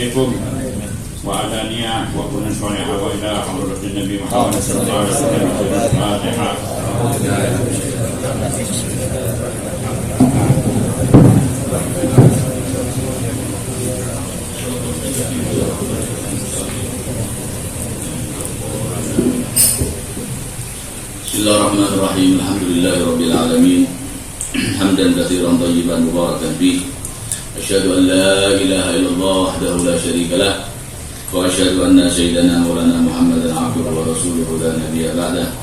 sirrikum wa alaniyah wa kunna salihah wa ila hadratin Nabi Muhammad sallallahu alaihi wasallam. Al-Fatihah. Bismillahirrahmanirrahim. Alhamdulillahirabbil alamin. Hamdan katsiran thayyiban mubarakan fih. Asyhadu an la ilaha illallah wahdahu la syarika lah wa asyhadu anna sayyidana maulana Muhammadan abduhu wa rasuluhu la nabiyya ba'dah.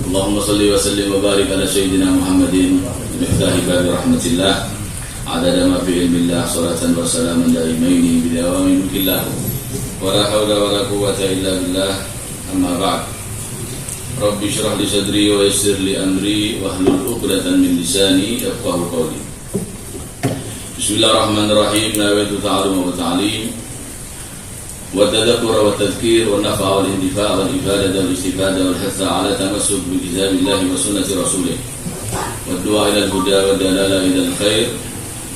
Allahumma shalli wa sallim wa barik ala sayyidina Muhammadin miftahi babi rahmatillah adada ma fi ilmillah salatan wa salaman daimaini bi dawami mulkillah wa la hawla wa la quwwata illa billah. Amma ba'd. Rabbi syrah li sadri wa yassir li amri wahlul 'uqdatan min lisani yafqahu qawli. Bismillahirrahmanirrahim. Nawaitu ta'alluma wa ta'lim wa tadhakkura wa tadhkir wa nafa'a wal intifa' wal ifadah wal istifada wal hatha 'ala tamassuk bi kitabillahi wa sunnati rasulih wa du'a ila al-huda wa dalala ila al-khair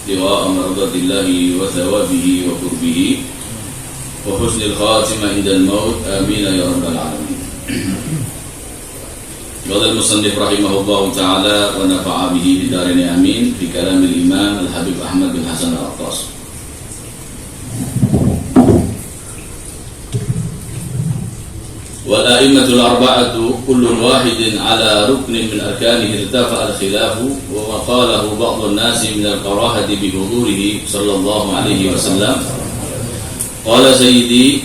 tiwa'a mardatillahi wa thawabihi wa qurbihi wa husnil khatimah inda al-maut. Amin ya rabbal alamin. Qala al-musannif rahimahullahu ta'ala wa nafa'a bihi bidarain amin fi kalam al-imam al-habib Ahmad bin Hasan al-Attas. Wal a'immatul arba'atu kullun wahidin ala ruknin min arkanihi irtafa'a al-khilafu wa ma qalahu ba'd an-nasi min al-karahati bi hudurihi sallallahu alaihi wasallam. Qala sayyidi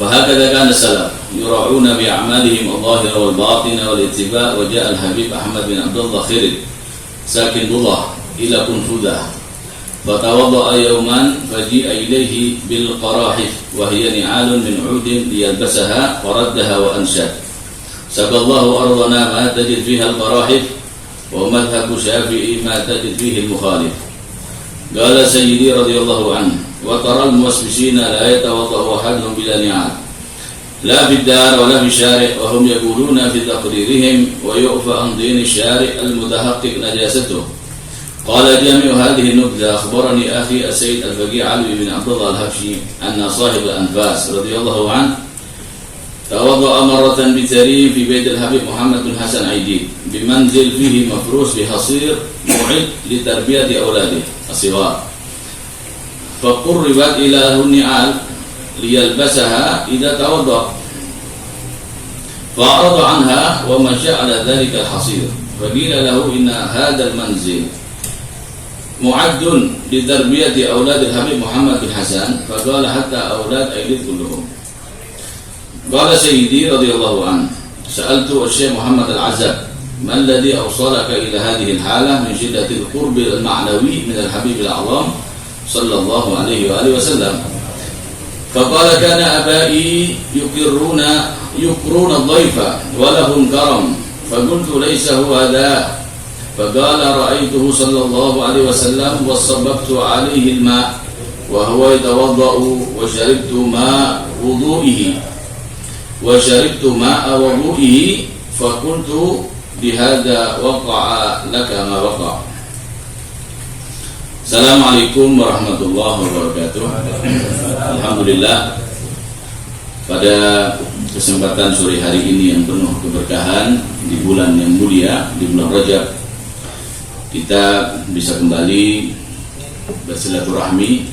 فهكذا كان السلف يراعون بأعمالهم الظاهر والباطن والاتباع. وجاء الحبيب أحمد بن عبد الله خير ساكن ضلع إلى كنفذة فتوضأ يوما فجيء إليه بالقراحف وهي نعال من عود ليلبسها فردها وأنشد سبى الله أرضنا ما تجد فيها القراحف ومذهب الشافعي ما تجد فيه المخالف. قال سيدي رضي الله عنه وترى الموسوسين لا يتوضأ أحدهم بلا نعال لا في الدار ولا في الشارع وهم يقولون في تقريرهم ويعفى عن دين الشارع المتحقق نجاسته. قال جامع هذه النبذة أخبرني أخي السيد الفقيه علي بن عبد الله الحبشي أن صاحب الأنفاس رضي الله عنه توضأ مرة بتريم في بيت الحبيب محمد بن حسن عيدين بمنزل فيه مفروش بحصير معد لتربية أولاده الصغار فقربت إلى النعال ليلبسها إذا توضأ فأعرض عنها ومشى على ذلك الحصير فقيل له إن هذا المنزل معد لتربية أولاد الحبيب محمد بن حسن فقال حتى أولاد أيلد كلهم. قال سيدي رضي الله عنه سألت الشيخ محمد العزب ما الذي أوصلك إلى هذه الحالة من شدة القرب المعنوي من الحبيب الأعظم صلى الله عليه وآله وسلم؟ فقال كان أبائي يكرون الضيف ولهم كرم فقلت ليس هو ذا. فقال رأيته صلى الله عليه وسلم وصببت عليه الماء وهو يتوضأ وشربت ماء وضوئه فقلت بهذا وقع لك ما وقع. Assalamualaikum warahmatullahi wabarakatuh. Alhamdulillah, pada kesempatan sore hari ini yang penuh keberkahan di bulan yang mulia, di bulan Rajab, kita bisa kembali bersilaturahmi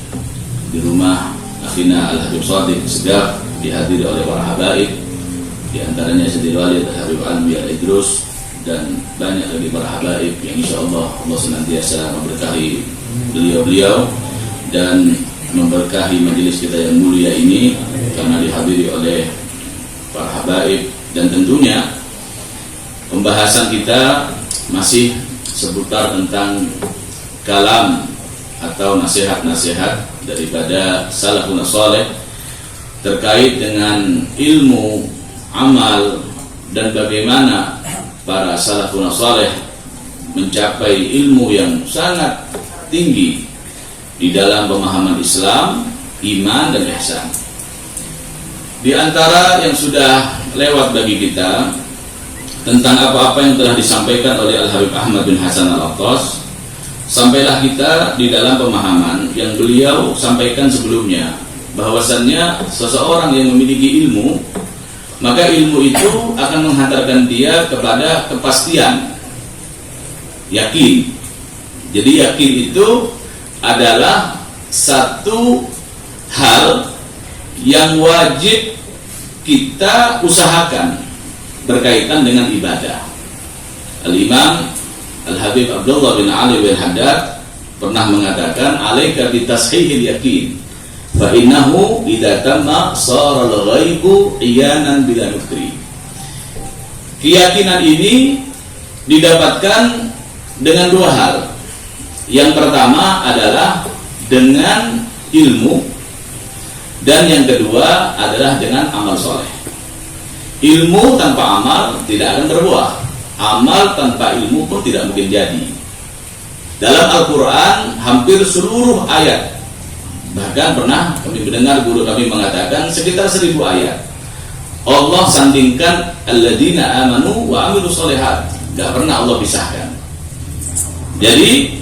di rumah akhina Al-Habib Shadiq Segaf, dihadiri oleh para habaib, di antaranya Sayyidil Walid Al-Habib Alwi Al-Idrus dan banyak lagi para habaib yang insyaallah Allah senantiasa memberkahi beliau-beliau dan memberkahi majelis kita yang mulia ini karena dihadiri oleh para habaib. Dan tentunya pembahasan kita masih seputar tentang kalam atau nasihat-nasihat daripada salafun saleh terkait dengan ilmu, amal, dan bagaimana para salafun saleh mencapai ilmu yang sangat tinggi di dalam pemahaman Islam, iman, dan ihsan. Di antara yang sudah lewat bagi kita tentang apa-apa yang telah disampaikan oleh Al-Habib Ahmad bin Hasan Al-Attas, sampailah kita di dalam pemahaman yang beliau sampaikan sebelumnya, bahwasannya seseorang yang memiliki ilmu, maka ilmu itu akan menghantarkan dia kepada kepastian, yakin. Jadi yakin itu adalah satu hal yang wajib kita usahakan berkaitan dengan ibadah. Al-Imam Al-Habib Abdullah bin Ali bin Haddad pernah mengatakan, alaika bitashihil yakin fa innahu idza tamma sara al-ghaibu iyanan bila nukri. Keyakinan ini didapatkan dengan dua hal. Yang pertama adalah dengan ilmu, dan yang kedua adalah dengan amal soleh. Ilmu tanpa amal tidak akan berbuah. Amal tanpa ilmu pun tidak mungkin jadi. Dalam Al-Quran hampir seluruh ayat, bahkan pernah kami mendengar guru kami mengatakan sekitar 1000 ayat, Allah sandingkan alladzina amanu wa amilus sholihat. Tidak pernah Allah pisahkan. Jadi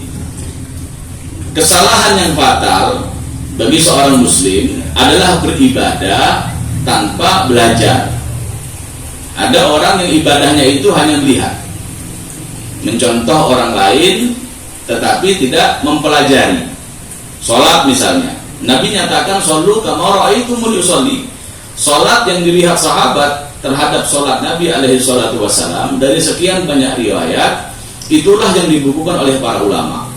kesalahan yang fatal bagi seorang muslim adalah beribadah tanpa belajar. Ada orang yang ibadahnya itu hanya melihat, mencontoh orang lain, tetapi tidak mempelajari. Sholat misalnya, Nabi nyatakan shollu kama ra'aitumuni usolli. Sholat yang dilihat sahabat terhadap sholat Nabi alaihi salatu wassalam dari sekian banyak riwayat, itulah yang dibukukan oleh para ulama.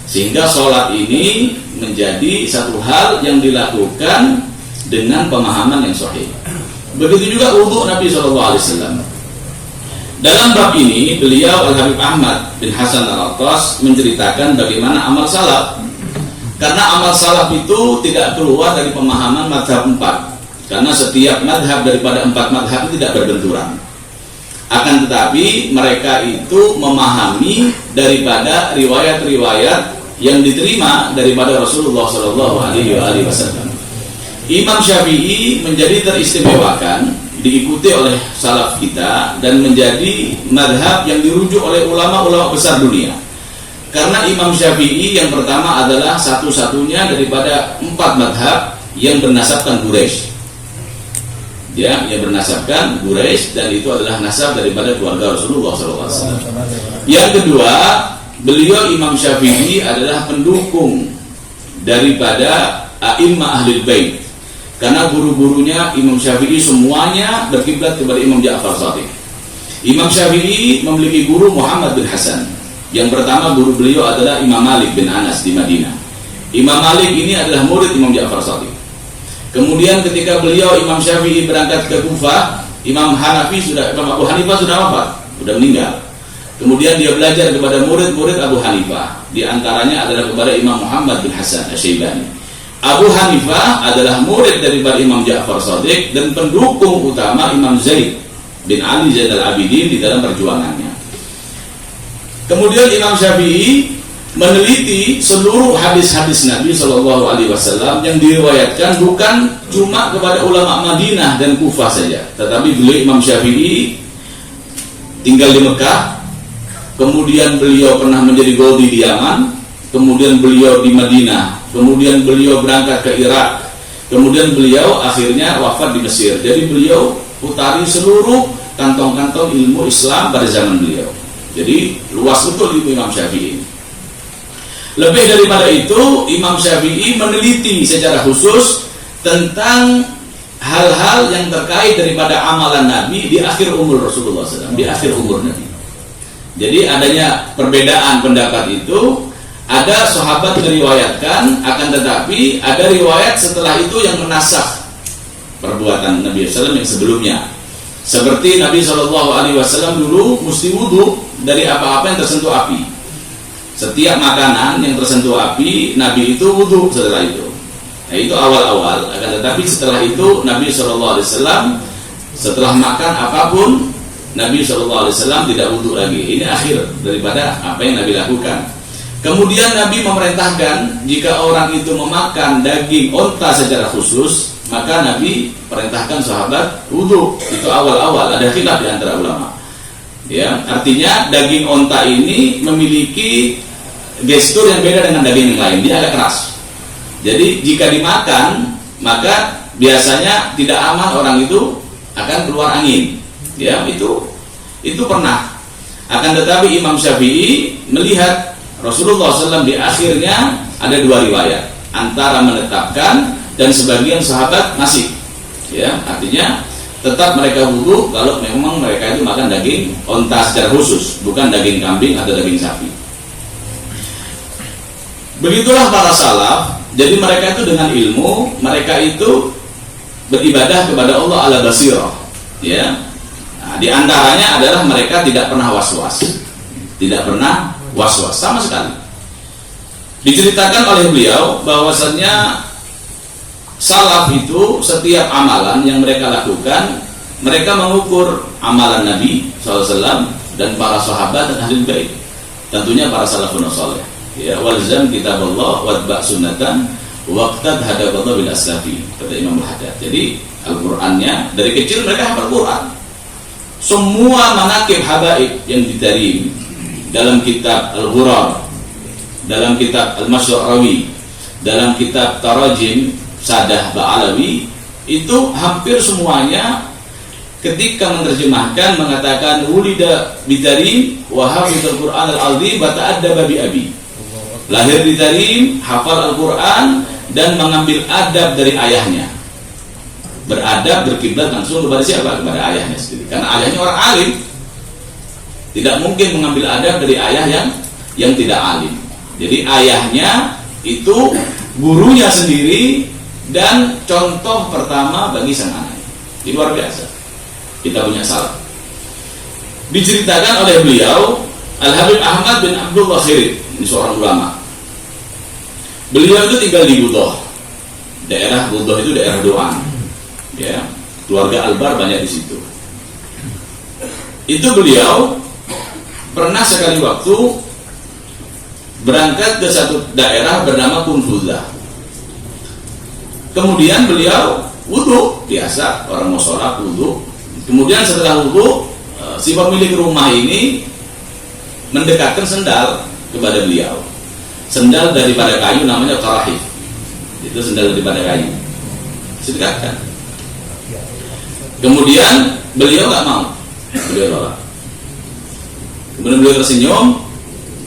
Sehingga sholat ini menjadi satu hal yang dilakukan dengan pemahaman yang sahih. Begitu juga wudhu Nabi SAW. Dalam bab ini beliau Al-Habib Ahmad bin Hasan Al-Attas menceritakan bagaimana amal salaf. Karena amal salaf itu tidak keluar dari pemahaman madhab 4. Karena setiap madhab daripada 4 madhab itu tidak berbenturan. Akan tetapi mereka itu memahami daripada riwayat-riwayat yang diterima daripada Rasulullah SAW. Imam Syafi'i menjadi teristimewakan, diikuti oleh salaf kita, dan menjadi madhab yang dirujuk oleh ulama-ulama besar dunia. Karena Imam Syafi'i yang pertama adalah satu-satunya daripada 4 madhab yang bernasabkan Quraisy. Ya, yang bernasabkan Quraisy, dan itu adalah nasab daripada keluarga Rasulullah SAW. Yang kedua, beliau Imam Syafi'i adalah pendukung daripada a'immah ahlul bait. Karena guru-gurunya Imam Syafi'i semuanya berkiblat kepada Imam Ja'far Shadiq. Imam Syafi'i memiliki guru Muhammad bin Hasan. Yang pertama guru beliau adalah Imam Malik bin Anas di Madinah. Imam Malik ini adalah murid Imam Ja'far Shadiq. Kemudian ketika beliau Imam Syafi'i berangkat ke Kufah, Imam Abu Hanifah sudah wafat, sudah meninggal. Kemudian dia belajar kepada murid-murid Abu Hanifah. Di antaranya adalah kepada Imam Muhammad bin Hasan Asy-Syaibani. Abu Hanifah adalah murid daripada Imam Ja'far Shadiq dan pendukung utama Imam Zaid bin Ali Zainal Abidin di dalam perjuangannya. Kemudian Imam Syafi'i meneliti seluruh hadis-hadis Nabi SAW yang diriwayatkan bukan cuma kepada ulama Madinah dan Kufah saja, tetapi beliau Imam Syafi'i tinggal di Mekah, kemudian beliau pernah menjadi qadhi di Yaman, kemudian beliau di Madinah, kemudian beliau berangkat ke Irak, kemudian beliau akhirnya wafat di Mesir. Jadi beliau putari seluruh kantong-kantong ilmu Islam pada zaman beliau. Jadi luas betul ilmu Imam Syafi'i. Lebih daripada itu, Imam Syafi'i meneliti secara khusus tentang hal-hal yang terkait daripada amalan Nabi di akhir umur Rasulullah SAW, di akhir umur Nabi. Jadi adanya perbedaan pendapat itu, ada sahabat meriwayatkan, akan tetapi ada riwayat setelah itu yang menasakh perbuatan Nabi SAW yang sebelumnya. Seperti Nabi SAW dulu mesti wudhu dari apa-apa yang tersentuh api. Setiap makanan yang tersentuh api, Nabi itu wudhu setelah itu. Nah itu awal-awal. Akan tetapi setelah itu Nabi SAW setelah makan apapun, Nabi SAW tidak wudhu lagi. Ini akhir daripada apa yang Nabi lakukan. Kemudian Nabi memerintahkan jika orang itu memakan daging onta secara khusus, maka Nabi perintahkan sahabat wudhu. Itu awal-awal, ada khilaf di antara ulama. Ya, artinya daging onta ini memiliki gestur yang beda dengan daging yang lain, dia agak keras. Jadi jika dimakan, maka biasanya tidak aman, orang itu akan keluar angin. Ya, itu pernah. Akan tetapi Imam Syafi'i melihat Rasulullah SAW di akhirnya ada dua riwayat, antara menetapkan dan sebagian sahabat masih. Ya, artinya tetap mereka wudu kalau memang mereka itu makan daging onta secara khusus, bukan daging kambing atau daging sapi. Begitulah para salaf. Jadi mereka itu dengan ilmu, mereka itu beribadah kepada Allah ala basirah. Ya. Nah, di antaranya adalah mereka tidak pernah was-was. Tidak pernah was-was sama sekali. Diceritakan oleh beliau bahwasannya salaf itu setiap amalan yang mereka lakukan, mereka mengukur amalan Nabi SAW dan para sahabat dan ahli bait. Tentunya para salafun saleh. Ya, walzam kitaballah watba sunnatan waqtad hadaballah bil aslafi, kata Imam Al-Haddad. Jadi Al-Qur'annya dari kecil mereka hafal Quran. Semua manaqib habaib yang ditarim dalam kitab Al-Ghurar, dalam kitab Al-Masy'arawi, dalam kitab Tarajim Sadah Ba'alawi, itu hampir semuanya ketika menerjemahkan mengatakan wulida bitarim wa hafizal Qur'an al-azim wa ta'addaba bi abi. Lahir di Tarim, hafal Al-Quran dan mengambil adab dari ayahnya. Beradab, berkiblat langsung kepada siapa? Kepada ayahnya sendiri. Karena ayahnya orang alim. Tidak mungkin mengambil adab dari ayah yang tidak alim. Jadi ayahnya itu gurunya sendiri dan contoh pertama bagi sang anak. Ini luar biasa. Kita punya salah. Diceritakan oleh beliau Al-Habib Ahmad bin Abdullah Khirid, ini seorang ulama. Beliau itu tinggal di Budoh. Daerah Budoh itu daerah Doan. Ya, keluarga Albar banyak di situ. Itu beliau pernah sekali waktu berangkat ke satu daerah bernama Kunfuzah. Kemudian beliau wudu biasa, orang mau sholat wudu. Kemudian setelah wudu, si pemilik rumah ini mendekatkan sendal kepada beliau. Sendal daripada kayu namanya karahif. Itu sendal daripada kayu. Sedekatkan. Kemudian beliau nggak mau. Beliau tolak. Kemudian beliau tersenyum.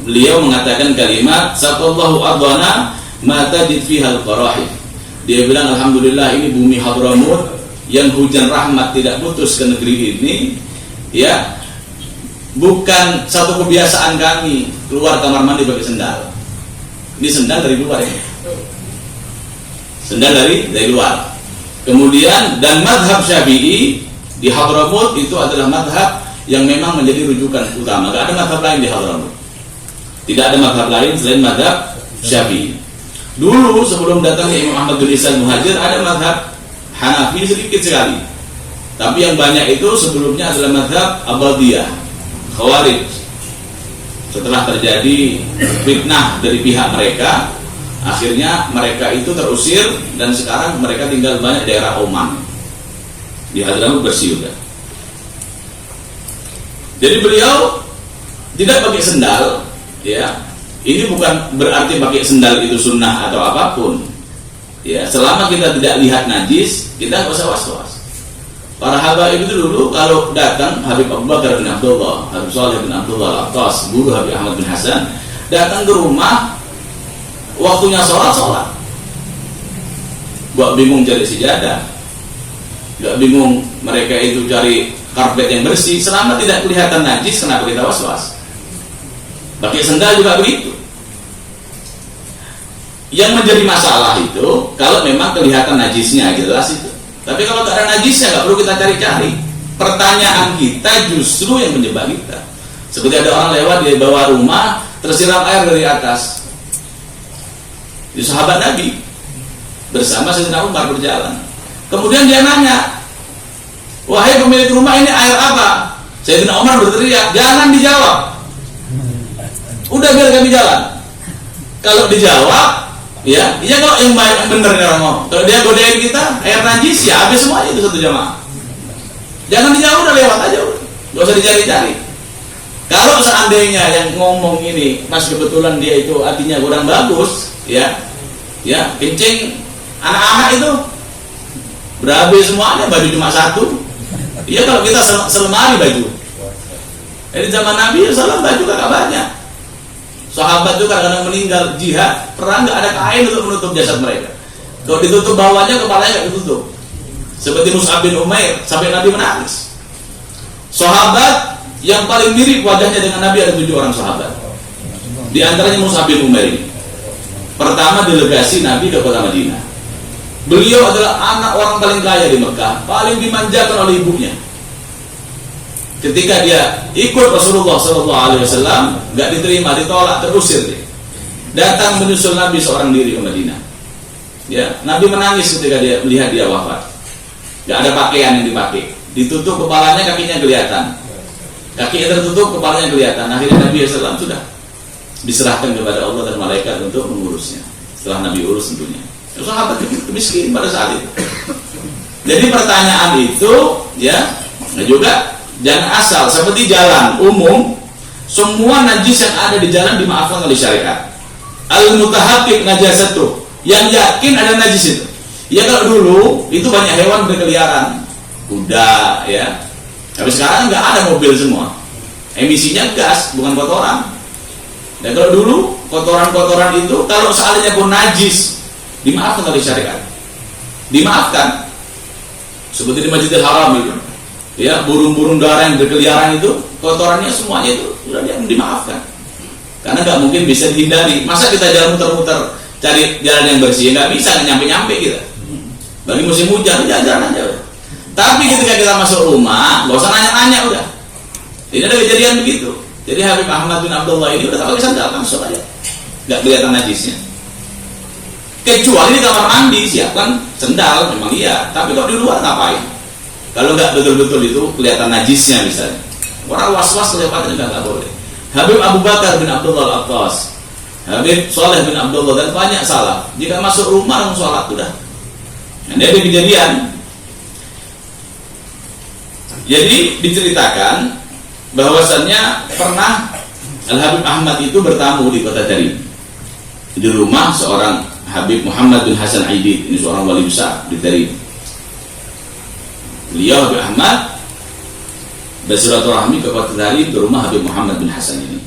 Beliau mengatakan kalimat Saqallahu ardana ma tajid fiha al-qarahif. Dia bilang alhamdulillah ini bumi Hadramut yang hujan rahmat tidak putus ke negeri ini. Ya. Bukan satu kebiasaan kami keluar kamar mandi pakai sendal. Ini sendal dari luar ya. Sendal dari luar. Kemudian dan madhab Syafi'i di Hadramut itu adalah madhab yang memang menjadi rujukan utama. Tidak ada madhab lain di Hadramut. Tidak ada madhab lain selain madhab Syafi'i. Dulu sebelum datangnya Imam Ahmad bin Isa Muhajir ada madhab Hanafi sedikit sekali. Tapi yang banyak itu sebelumnya adalah madhab Abadiyah, Khawarij. Setelah terjadi fitnah dari pihak mereka, akhirnya mereka itu terusir dan sekarang mereka tinggal banyak daerah Oman. Di Hadramut bersih sudah. Jadi beliau tidak pakai sendal, ya. Ini bukan berarti pakai sendal itu sunnah atau apapun. Ya, selama kita tidak lihat najis, kita nggak usah was-was. Para habaib itu dulu kalau datang Habib Abu Bakar bin Abdullah, Habib Saleh bin Abdullah Al-Attas, guru Habib Ahmad bin Hasan, datang ke rumah waktunya sholat. Gak bingung cari sejadah, gak bingung mereka itu cari karpet yang bersih. Selama tidak kelihatan najis, kenapa kita was-was? Pakai sendal juga begitu. Yang menjadi masalah itu kalau memang kelihatan najisnya jelas itu. Tapi kalau tak ada najisnya nggak perlu kita cari-cari. Pertanyaan kita justru yang menjebak kita. Seperti ada orang lewat di bawah rumah tersiram air dari atas. Di sahabat Nabi bersama Sayyidina Umar berjalan. Kemudian dia nanya, wahai pemilik rumah ini air apa? Sayyidina Umar berteriak, jangan dijawab. Udah biar kami jalan. Kalau dijawab, ya kalau yang baik yang benar yang ngomong. Kalau dia godain kita air najis, ya habis semuanya itu satu jamaah. Jangan dijawab, udah lewat aja, udah. Gak usah dicari-cari. Kalau seandainya yang ngomong ini pas kebetulan dia itu hatinya kurang bagus, ya kencing anak-anak itu berabe semuanya, baju cuma satu. Iya, kalau kita selemari baju. Jadi zaman Nabi SAW baju kakak banyak. Sahabat juga kadang meninggal jihad, perang nggak ada kain untuk menutup jasad mereka. Kalau ditutup bawahnya, kepalanya nggak ditutup. Seperti Mus'ab bin Umair sampai Nabi menangis. Sahabat yang paling mirip wajahnya dengan Nabi ada 7 orang sahabat. Di antaranya Mus'ab bin Umair ini. Pertama delegasi Nabi ke kota Madinah. Beliau adalah anak orang paling kaya di Mekah, paling dimanjakan oleh ibunya. Ketika dia ikut Rasulullah SAW, nggak diterima, ditolak, terusir dia. Datang menyusul Nabi seorang diri ke Madinah. Ya, Nabi menangis ketika dia melihat dia wafat. Nggak ada pakaian yang dipakai, ditutup kepalanya, kakinya kelihatan. Kakinya tertutup, kepalanya kelihatan. Akhirnya Nabi SAW sudah diserahkan kepada Allah dan malaikat untuk mengurusnya. Setelah Nabi urus tentunya. Sahabat miskin pada saat itu. Jadi pertanyaan itu, ya, juga jangan asal seperti jalan umum, semua najis yang ada di jalan dimaafkan oleh syariat. Al-mutahaqqiq najasatu, yang yakin ada najis itu. Ya, kalau dulu itu banyak hewan berkeliaran, kuda, ya. Tapi sekarang nggak ada mobil semua. Emisinya gas, bukan kotoran. Dan kalau dulu kotoran-kotoran itu kalau seandainya pun najis, dimaafkan oleh syariat. Dimaafkan. Seperti di Masjidil Haram itu. Ya, burung-burung darah yang berkeliaran itu, kotorannya semuanya itu sudah dimaafkan. Karena nggak mungkin bisa dihindari. Masa kita jalan muter-muter cari jalan yang bersih? Nggak bisa, nggak nyampe-nyampe kita. Bagi musim hujan, jalan aja udah. Tapi ketika kita masuk rumah, nggak usah nanya-nanya udah. Ini ada kejadian begitu. Jadi Habib Ahmad bin Abdullah ini udah tak pakai sandal, langsung aja. Nggak kelihatan najisnya. Kecuali di kamar mandi siapkan sendal, memang iya. Tapi kalau di luar ngapain? Kalau nggak betul-betul itu kelihatan najisnya misalnya. Orang was-was kelihatan nggak boleh. Habib Abu Bakar bin Abdullah Al-Attas, Habib Saleh bin Abdullah dan banyak salaf. Jika masuk rumah langsung sholat udah. Nah, ini ada kejadian. Jadi diceritakan bahwasannya pernah Al-Habib Ahmad itu bertamu di kota Tarim. Di rumah seorang Habib Muhammad bin Hasan Aidid, ini seorang wali besar di Tarim. Beliau Habib Ahmad bersilaturahmi ke kota Tarim ke rumah Habib Muhammad bin Hasan ini.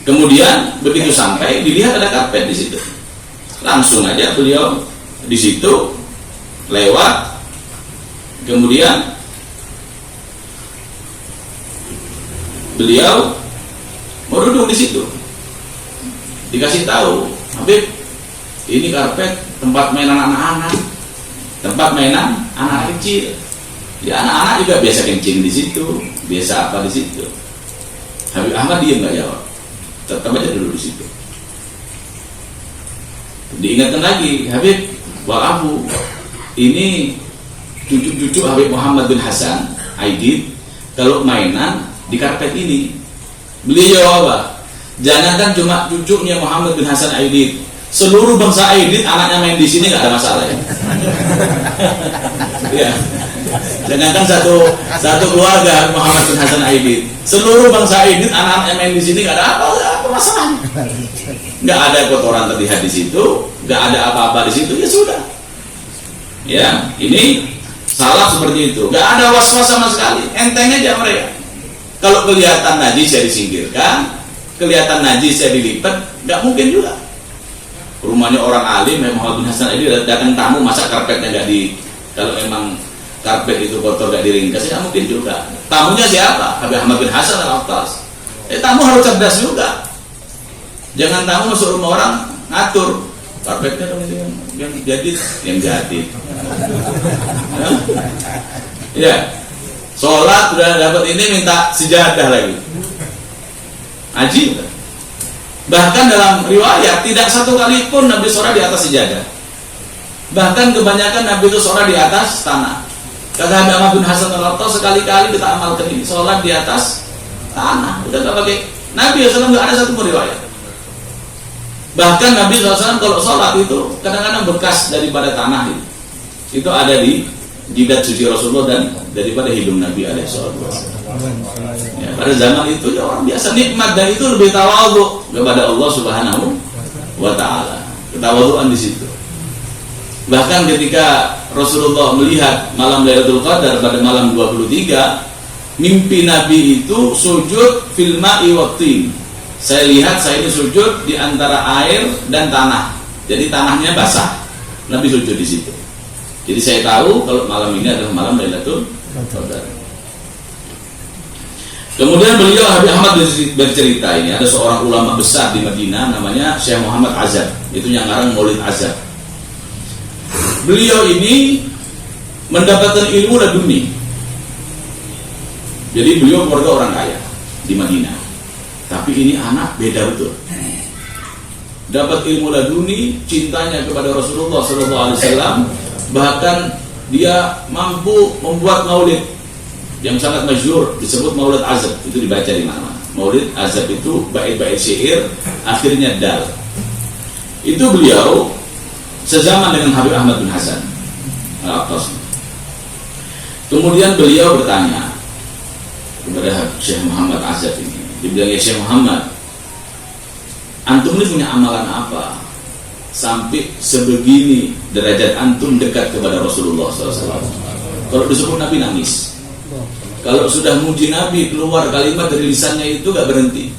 Kemudian begitu sampai dilihat ada karpet di situ. Langsung aja beliau di situ lewat. Kemudian beliau mau duduk di situ. Dikasih tahu, Habib, ini karpet tempat mainan anak-anak, tempat mainan anak kecil. Ya, anak-anak juga biasa kencing di situ, biasa apa di situ. Habib Ahmad diam nggak jawab, tetap aja duduk di situ. Diingatkan lagi, Habib, wa'afu, ini cucu-cucu Habib Muhammad bin Hasan Aidid kalau mainan di karpet ini. Beliau jawab apa? Jangankan cuma cucunya Muhammad bin Hasan Aidid, seluruh bangsa Aidid anaknya main di sini nggak ada masalah ya. Ya. Jangankan satu keluarga Muhammad bin Hasan Aidid, seluruh bangsa Aidid anak-anaknya main di sini nggak ada apa masalahnya. Nggak ada kotoran terlihat di situ, nggak ada apa-apa di situ, ya sudah. Ya, ini salah seperti itu. Nggak ada was-was sama sekali, enteng aja mereka. Kalau kelihatan najis ya disingkirkan, kelihatan najis ya dilipat, nggak mungkin juga. Rumahnya orang alim, Muhammad bin Hasan ini datang tamu, masa karpetnya nggak di, kalau emang karpet itu kotor nggak diringkas, nggak mungkin juga. Tamunya siapa? Habib Ahmad bin Hasan Al-Attas. Tamu harus cerdas juga. Jangan tamu masuk rumah orang ngatur karpetnya dong itu yang jadi. Ya. Sholat sudah dapat ini, minta sejadah lagi. Ajib. Bahkan dalam riwayat tidak satu kali pun Nabi sholat di atas sejadah. Bahkan kebanyakan Nabi itu sholat di atas tanah. Kata Habib Ahmad bin Hasan Al-Attas, sekali-kali kita amalkan ini, sholat di atas tanah. Udah gak pakai. Nabi SAW gak ada satu pun riwayat. Bahkan Nabi SAW kalau sholat itu kadang-kadang bekas daripada tanah itu ada di jidat suci Rasulullah dan daripada hidung Nabi alaihissalam. Ya, pada zaman itu ya orang biasa nikmat dan itu lebih tawadhu kepada Allah Subhanahu wa taala. Ketawadhuan di situ. Bahkan ketika Rasulullah melihat malam Lailatul Qadar pada malam 23, mimpi Nabi itu sujud fil ma'i waqtin. Saya lihat saya ini sujud di antara air dan tanah. Jadi tanahnya basah. Nabi sujud di situ. Jadi saya tahu kalau malam ini adalah malam Lailatul Qadar. Kemudian beliau Habib Ahmad bercerita, ini ada seorang ulama besar di Madinah namanya Syekh Muhammad Azab. Itu yang ngarang Maulid Azab. Beliau ini mendapatkan ilmu laduni. Jadi beliau keluarga orang kaya di Madinah. Tapi ini anak beda betul. Dapat ilmu laduni, cintanya kepada Rasulullah SAW, bahkan dia mampu membuat maulid yang sangat masyhur disebut Maulid Azab. Itu dibaca di mana-mana. Maulid Azab itu bait-bait syair akhirnya dal. Itu beliau sezaman dengan Habib Ahmad bin Hasan Al-Aqtas. Kemudian beliau bertanya kepada Syekh Muhammad Azab ini. Dia bilang, ya Syekh Muhammad, antum ini punya amalan apa sampai sebegini derajat antum dekat kepada Rasulullah SAW? Kalau disebut Nabi nangis. Kalau sudah muji Nabi, keluar kalimat dari lisannya itu gak berhenti.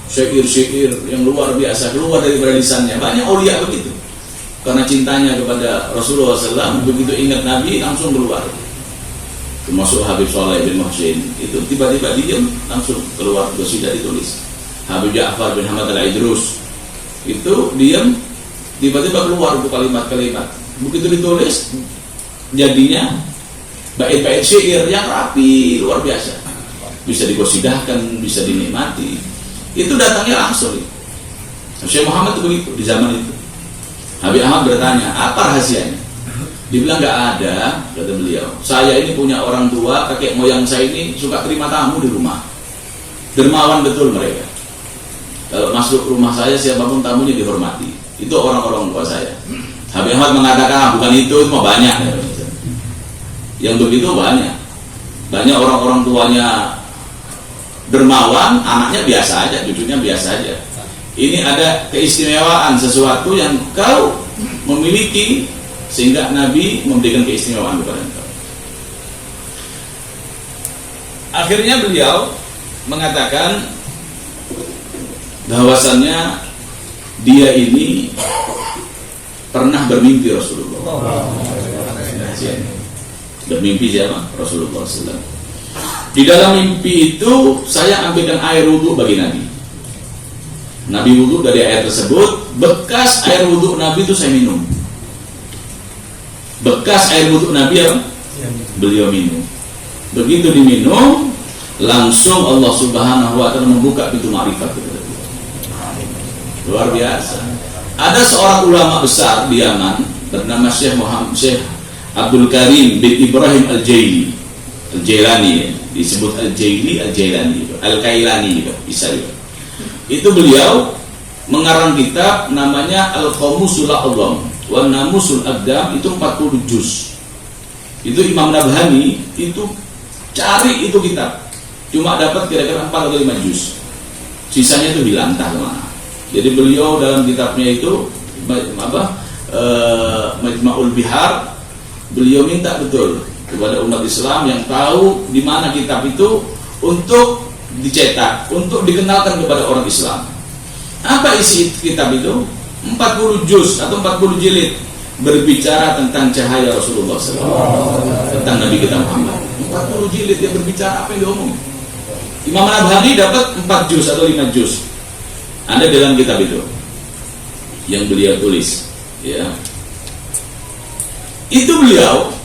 Syair-syair yang luar biasa keluar dari lisannya. Banyak aulia begitu. Karena cintanya kepada Rasulullah SAW, begitu ingat Nabi langsung keluar. Termasuk Habib Saleh bin Muhsin, itu tiba-tiba diam langsung keluar, sudah ditulis. Habib Ja'far bin Hamad al-Idrus, itu diam tiba-tiba keluar itu kalimat-kalimat. Begitu ditulis, jadinya bait-bait syair yang rapi, luar biasa. Bisa digosidahkan, bisa dinikmati. Itu datangnya langsung. Syekh Muhammad itu begitu di zaman itu. Habib Ahmad bertanya, apa rahasianya? Dibilang nggak ada, kata beliau. Saya ini punya orang tua, kakek moyang saya ini suka terima tamu di rumah. Dermawan betul mereka. Kalau masuk rumah saya, siapapun tamunya dihormati. Itu orang-orang tua saya. Habib Ahmad mengatakan, bukan itu mah banyak. Yang begitu banyak. Banyak orang-orang tuanya dermawan, anaknya biasa aja, cucunya biasa aja. Ini ada keistimewaan sesuatu yang kau memiliki sehingga Nabi memberikan keistimewaan kepada engkau. Akhirnya beliau mengatakan bahwasannya dia ini pernah bermimpi Rasulullah. Bermimpi siapa? Rasulullah SAW. Di dalam mimpi itu saya ambilkan air wudhu bagi Nabi. Nabi wudhu dari air tersebut, bekas air wudhu Nabi itu saya minum. Bekas air wudhu Nabi yang beliau minum. Begitu diminum, langsung Allah Subhanahu wa taala membuka pintu ma'rifat kepada beliau. Luar biasa. Ada seorang ulama besar di Yaman bernama Syekh Abdul Karim bin Ibrahim Al-Jailani, disebut Al-Jailani, Al-Kailani juga bisa juga. Itu beliau mengarang kitab namanya Al-Qamusul A'zam wa Namusul Aqdam, itu 40 juz. Itu Imam Nabhani itu cari itu kitab, cuma dapat kira-kira 4 atau 5 juz. Sisanya itu hilang entah kemana. Jadi beliau dalam kitabnya itu Majma'ul Bihar, beliau minta betul kepada umat Islam yang tahu di mana kitab itu untuk dicetak, untuk dikenalkan kepada orang Islam. Apa isi kitab itu? 40 juz atau 40 jilid berbicara tentang cahaya Rasulullah SAW, tentang Nabi kita Muhammad. 40 jilid yang berbicara apa yang diomong. Imam Nabhani dapat 4 juz atau 5 juz. Ada dalam kitab itu yang beliau tulis, ya. Itu beliau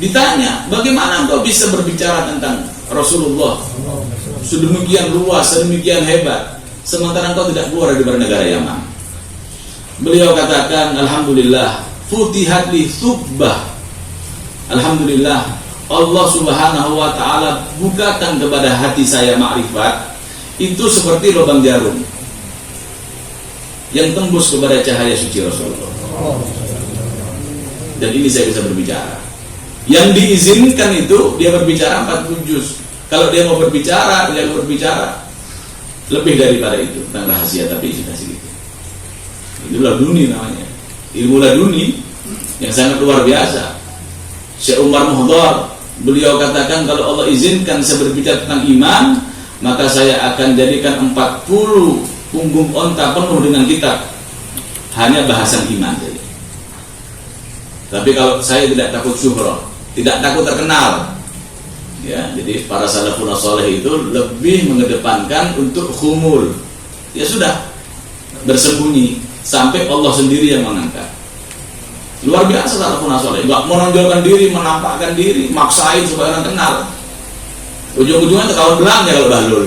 ditanya, bagaimana engkau bisa berbicara tentang Rasulullah sedemikian luas, sedemikian hebat, sementara engkau tidak keluar dari negara Yaman? Beliau katakan, alhamdulillah, futihat li thubbah. Alhamdulillah, Allah Subhanahu wa taala bukakan kepada hati saya makrifat itu seperti lubang jarum yang tembus kepada cahaya suci Rasulullah. Dan ini saya bisa berbicara. Yang diizinkan itu dia berbicara 40 juz. Kalau dia mau berbicara, dia berbicara lebih daripada itu tentang rahasia, tapi sudah segitu. Itu laduni namanya, ilmu laduni yang sangat luar biasa. Syekh Umar Muhdar, beliau katakan kalau Allah izinkan saya berbicara tentang iman, maka saya akan jadikan 40 punggung onta penuh dengan kitab hanya bahasan iman saja. Tapi kalau saya tidak takut syuhrah, tidak takut terkenal, ya, jadi para salafun saleh itu lebih mengedepankan untuk khumul. Ya sudah, bersembunyi sampai Allah sendiri yang mengangkat. Luar biasa salafun saleh, enggak menonjolkan diri, menampakkan diri, maksain supaya orang kenal. Ujung-ujungnya ketahuan belangnya kalau bahlul.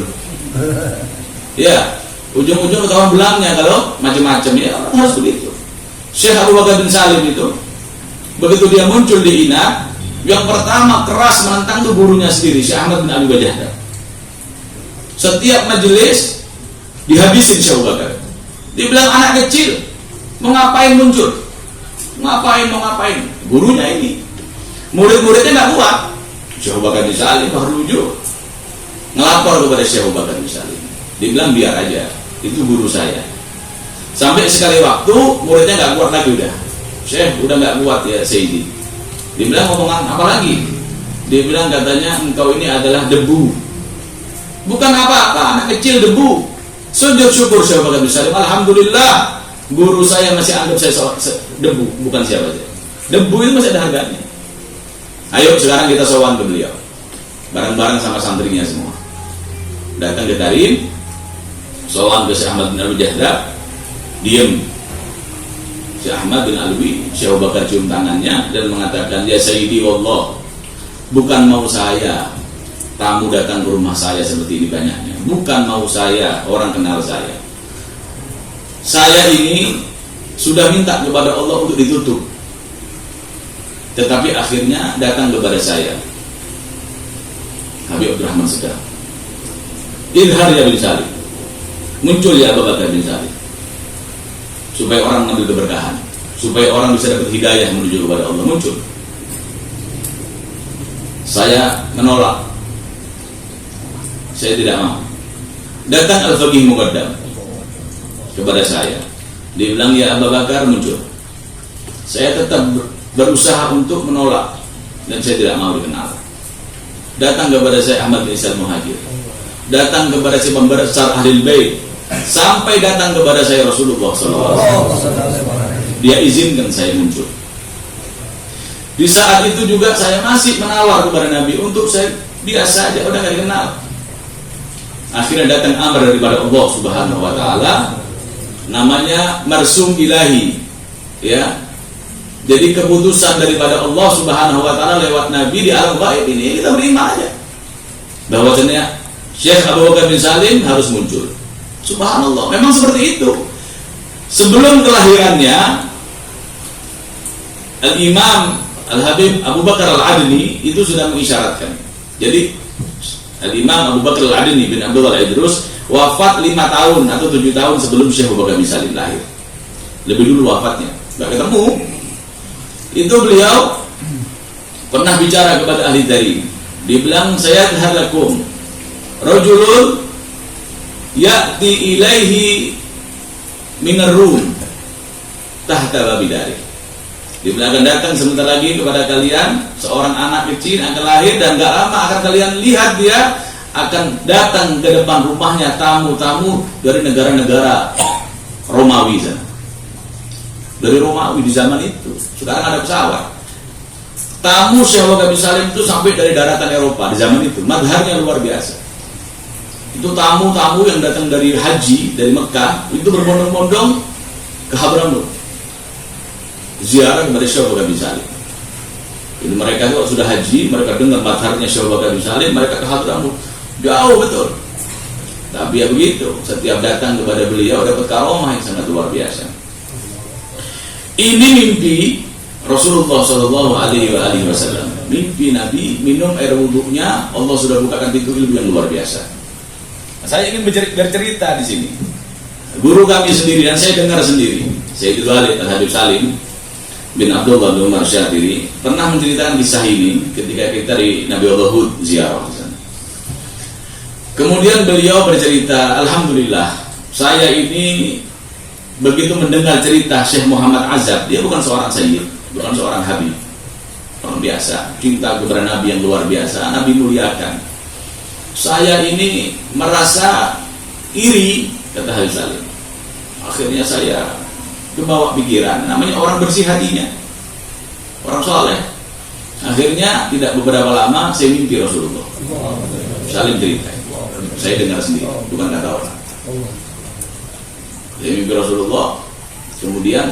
Ya, ujung-ujung ketahuan belangnya kalau macam-macam, ya harus begitu. Syekh Abu Bakar bin Salim itu begitu dia muncul di Ina, yang pertama keras menentang itu gurunya sendiri, Syekh Ahmad bin Abi Bajahdah. Setiap majelis dihabisin Syekh Abu Bakar. Dibilang anak kecil, mau ngapain muncul? Mau ngapain? Gurunya ini. Murid-muridnya nggak kuat. Syekh Abu Bakar bin Salim lucu ngelapor kepada Syekh Abu Bakar bin Salim. Dibilang biar aja, itu guru saya. Sampai sekali waktu muridnya nggak kuat lagi udah. Syekh udah nggak kuat ya Sayyidi. Dibilang ngomongan apa lagi? Dia bilang katanya engkau ini adalah debu. Bukan apa-apa, anak kecil debu. Sujud syukur Syekh Abu Bakar bin Salim. Alhamdulillah, guru saya masih anggap saya debu, bukan siapa saja. Debu itu masih ada harganya. Ayo sekarang kita sowan ke beliau, bareng-bareng sama santrinya semua. Datang ke Tarim, sowan ke Syekh Ahmad bin Abi Bajahdah, diam. Syekh Ahmad bin Alwi, Syekh Abu Bakar cium tangannya dan mengatakan, ya Sayyidi wallah, bukan mau saya tamu datang ke rumah saya seperti ini banyaknya, bukan mau saya orang kenal saya. Saya ini sudah minta kepada Allah untuk ditutup, tetapi akhirnya datang kepada saya Habib Abdurrahman Segaf. Idhar ya bin Salim, muncul ya Abu Bakar bin Salim, supaya orang mengambil keberkahan, supaya orang bisa dapat hidayah menuju kepada Allah. Muncul. Saya menolak, saya tidak mau. Datang Al-Faqih Muqaddam kepada saya, dia bilang ya Abu Bakar, muncul. Saya tetap berusaha untuk menolak dan saya tidak mau dikenal. Datang kepada saya Ahmad bin Isa Muhajir, datang kepada si pembesar Ahlul Bait, sampai datang kepada saya Rasulullah SAW. Dia izinkan saya muncul. Di saat itu juga saya masih menawar kepada Nabi untuk saya biasa aja, udah gak dikenal. Akhirnya datang amar daripada Allah Subhanahu Wa Taala, namanya marsum ilahi, ya. Jadi keputusan daripada Allah Subhanahu Wa Taala lewat Nabi di alam gaib ini, kita beriman aja bahwasanya Syekh Abu Bakar bin Salim harus muncul. Subhanallah, memang seperti itu. Sebelum kelahirannya, Al-Imam Al-Habib Abu Bakar Al-Adni itu sudah mengisyaratkan. Jadi Al-Imam Abu Bakar Al-Adni bin Abdullah Al-Idrus wafat 5 tahun atau 7 tahun sebelum Syekh Abu Bakar bin Salim lahir. Lebih dulu wafatnya, gak ketemu. Itu beliau pernah bicara kepada ahli Tarim. Dia bilang, saya tahalakum rajulun ya'ti ilaihi minar rum tahta babidari. Dia bilang akan datang sebentar lagi kepada kalian seorang anak kecil akan lahir, dan gak lama akan kalian lihat dia akan datang ke depan rumahnya tamu-tamu dari negara-negara Romawi sana. Dari Romawi di zaman itu. Sekarang ada pesawat. Tamu Syekh Abu Bakar bin Salim itu sampai dari daratan Eropa di zaman itu. Madharnya luar biasa. Itu tamu-tamu yang datang dari haji dari Mekah itu berbondong-bondong ke Hadramaut ziarah kepada Syekh Abu Bakar bin Salim. Jadi mereka itu sudah haji, mereka dengar madharnya Syekh Abu Bakar bin Salim, mereka ke Hadramaut. Jauh betul. Tapi ya begitu, setiap datang kepada beliau dapat karomah yang sangat luar biasa. Ini mimpi Rasulullah SAW. Mimpi Nabi minum air wudhunya, Allah sudah bukakan pintu ilmu yang luar biasa. Saya ingin bercerita di sini. Guru kami sendiri dan saya dengar sendiri, Sayyidul Walid Al-Habib Salim bin Abdullah bin Umar Syatiri pernah menceritakan kisah ini ketika kita di Nabi Allah Hud ziarah di sana. Kemudian beliau bercerita, alhamdulillah, saya ini begitu mendengar cerita Syekh Muhammad Azab, dia bukan seorang sayyid, bukan seorang habib, orang biasa, cinta kepada Nabi yang luar biasa, Nabi muliakan. Saya ini merasa iri, kata Habib Salim. Akhirnya saya kebawa pikiran, namanya orang bersih hatinya, orang soleh. Akhirnya tidak beberapa lama saya mimpi Rasulullah. Salim cerita, saya dengar sendiri, bukan kata orang. Saya mimpi Rasulullah, kemudian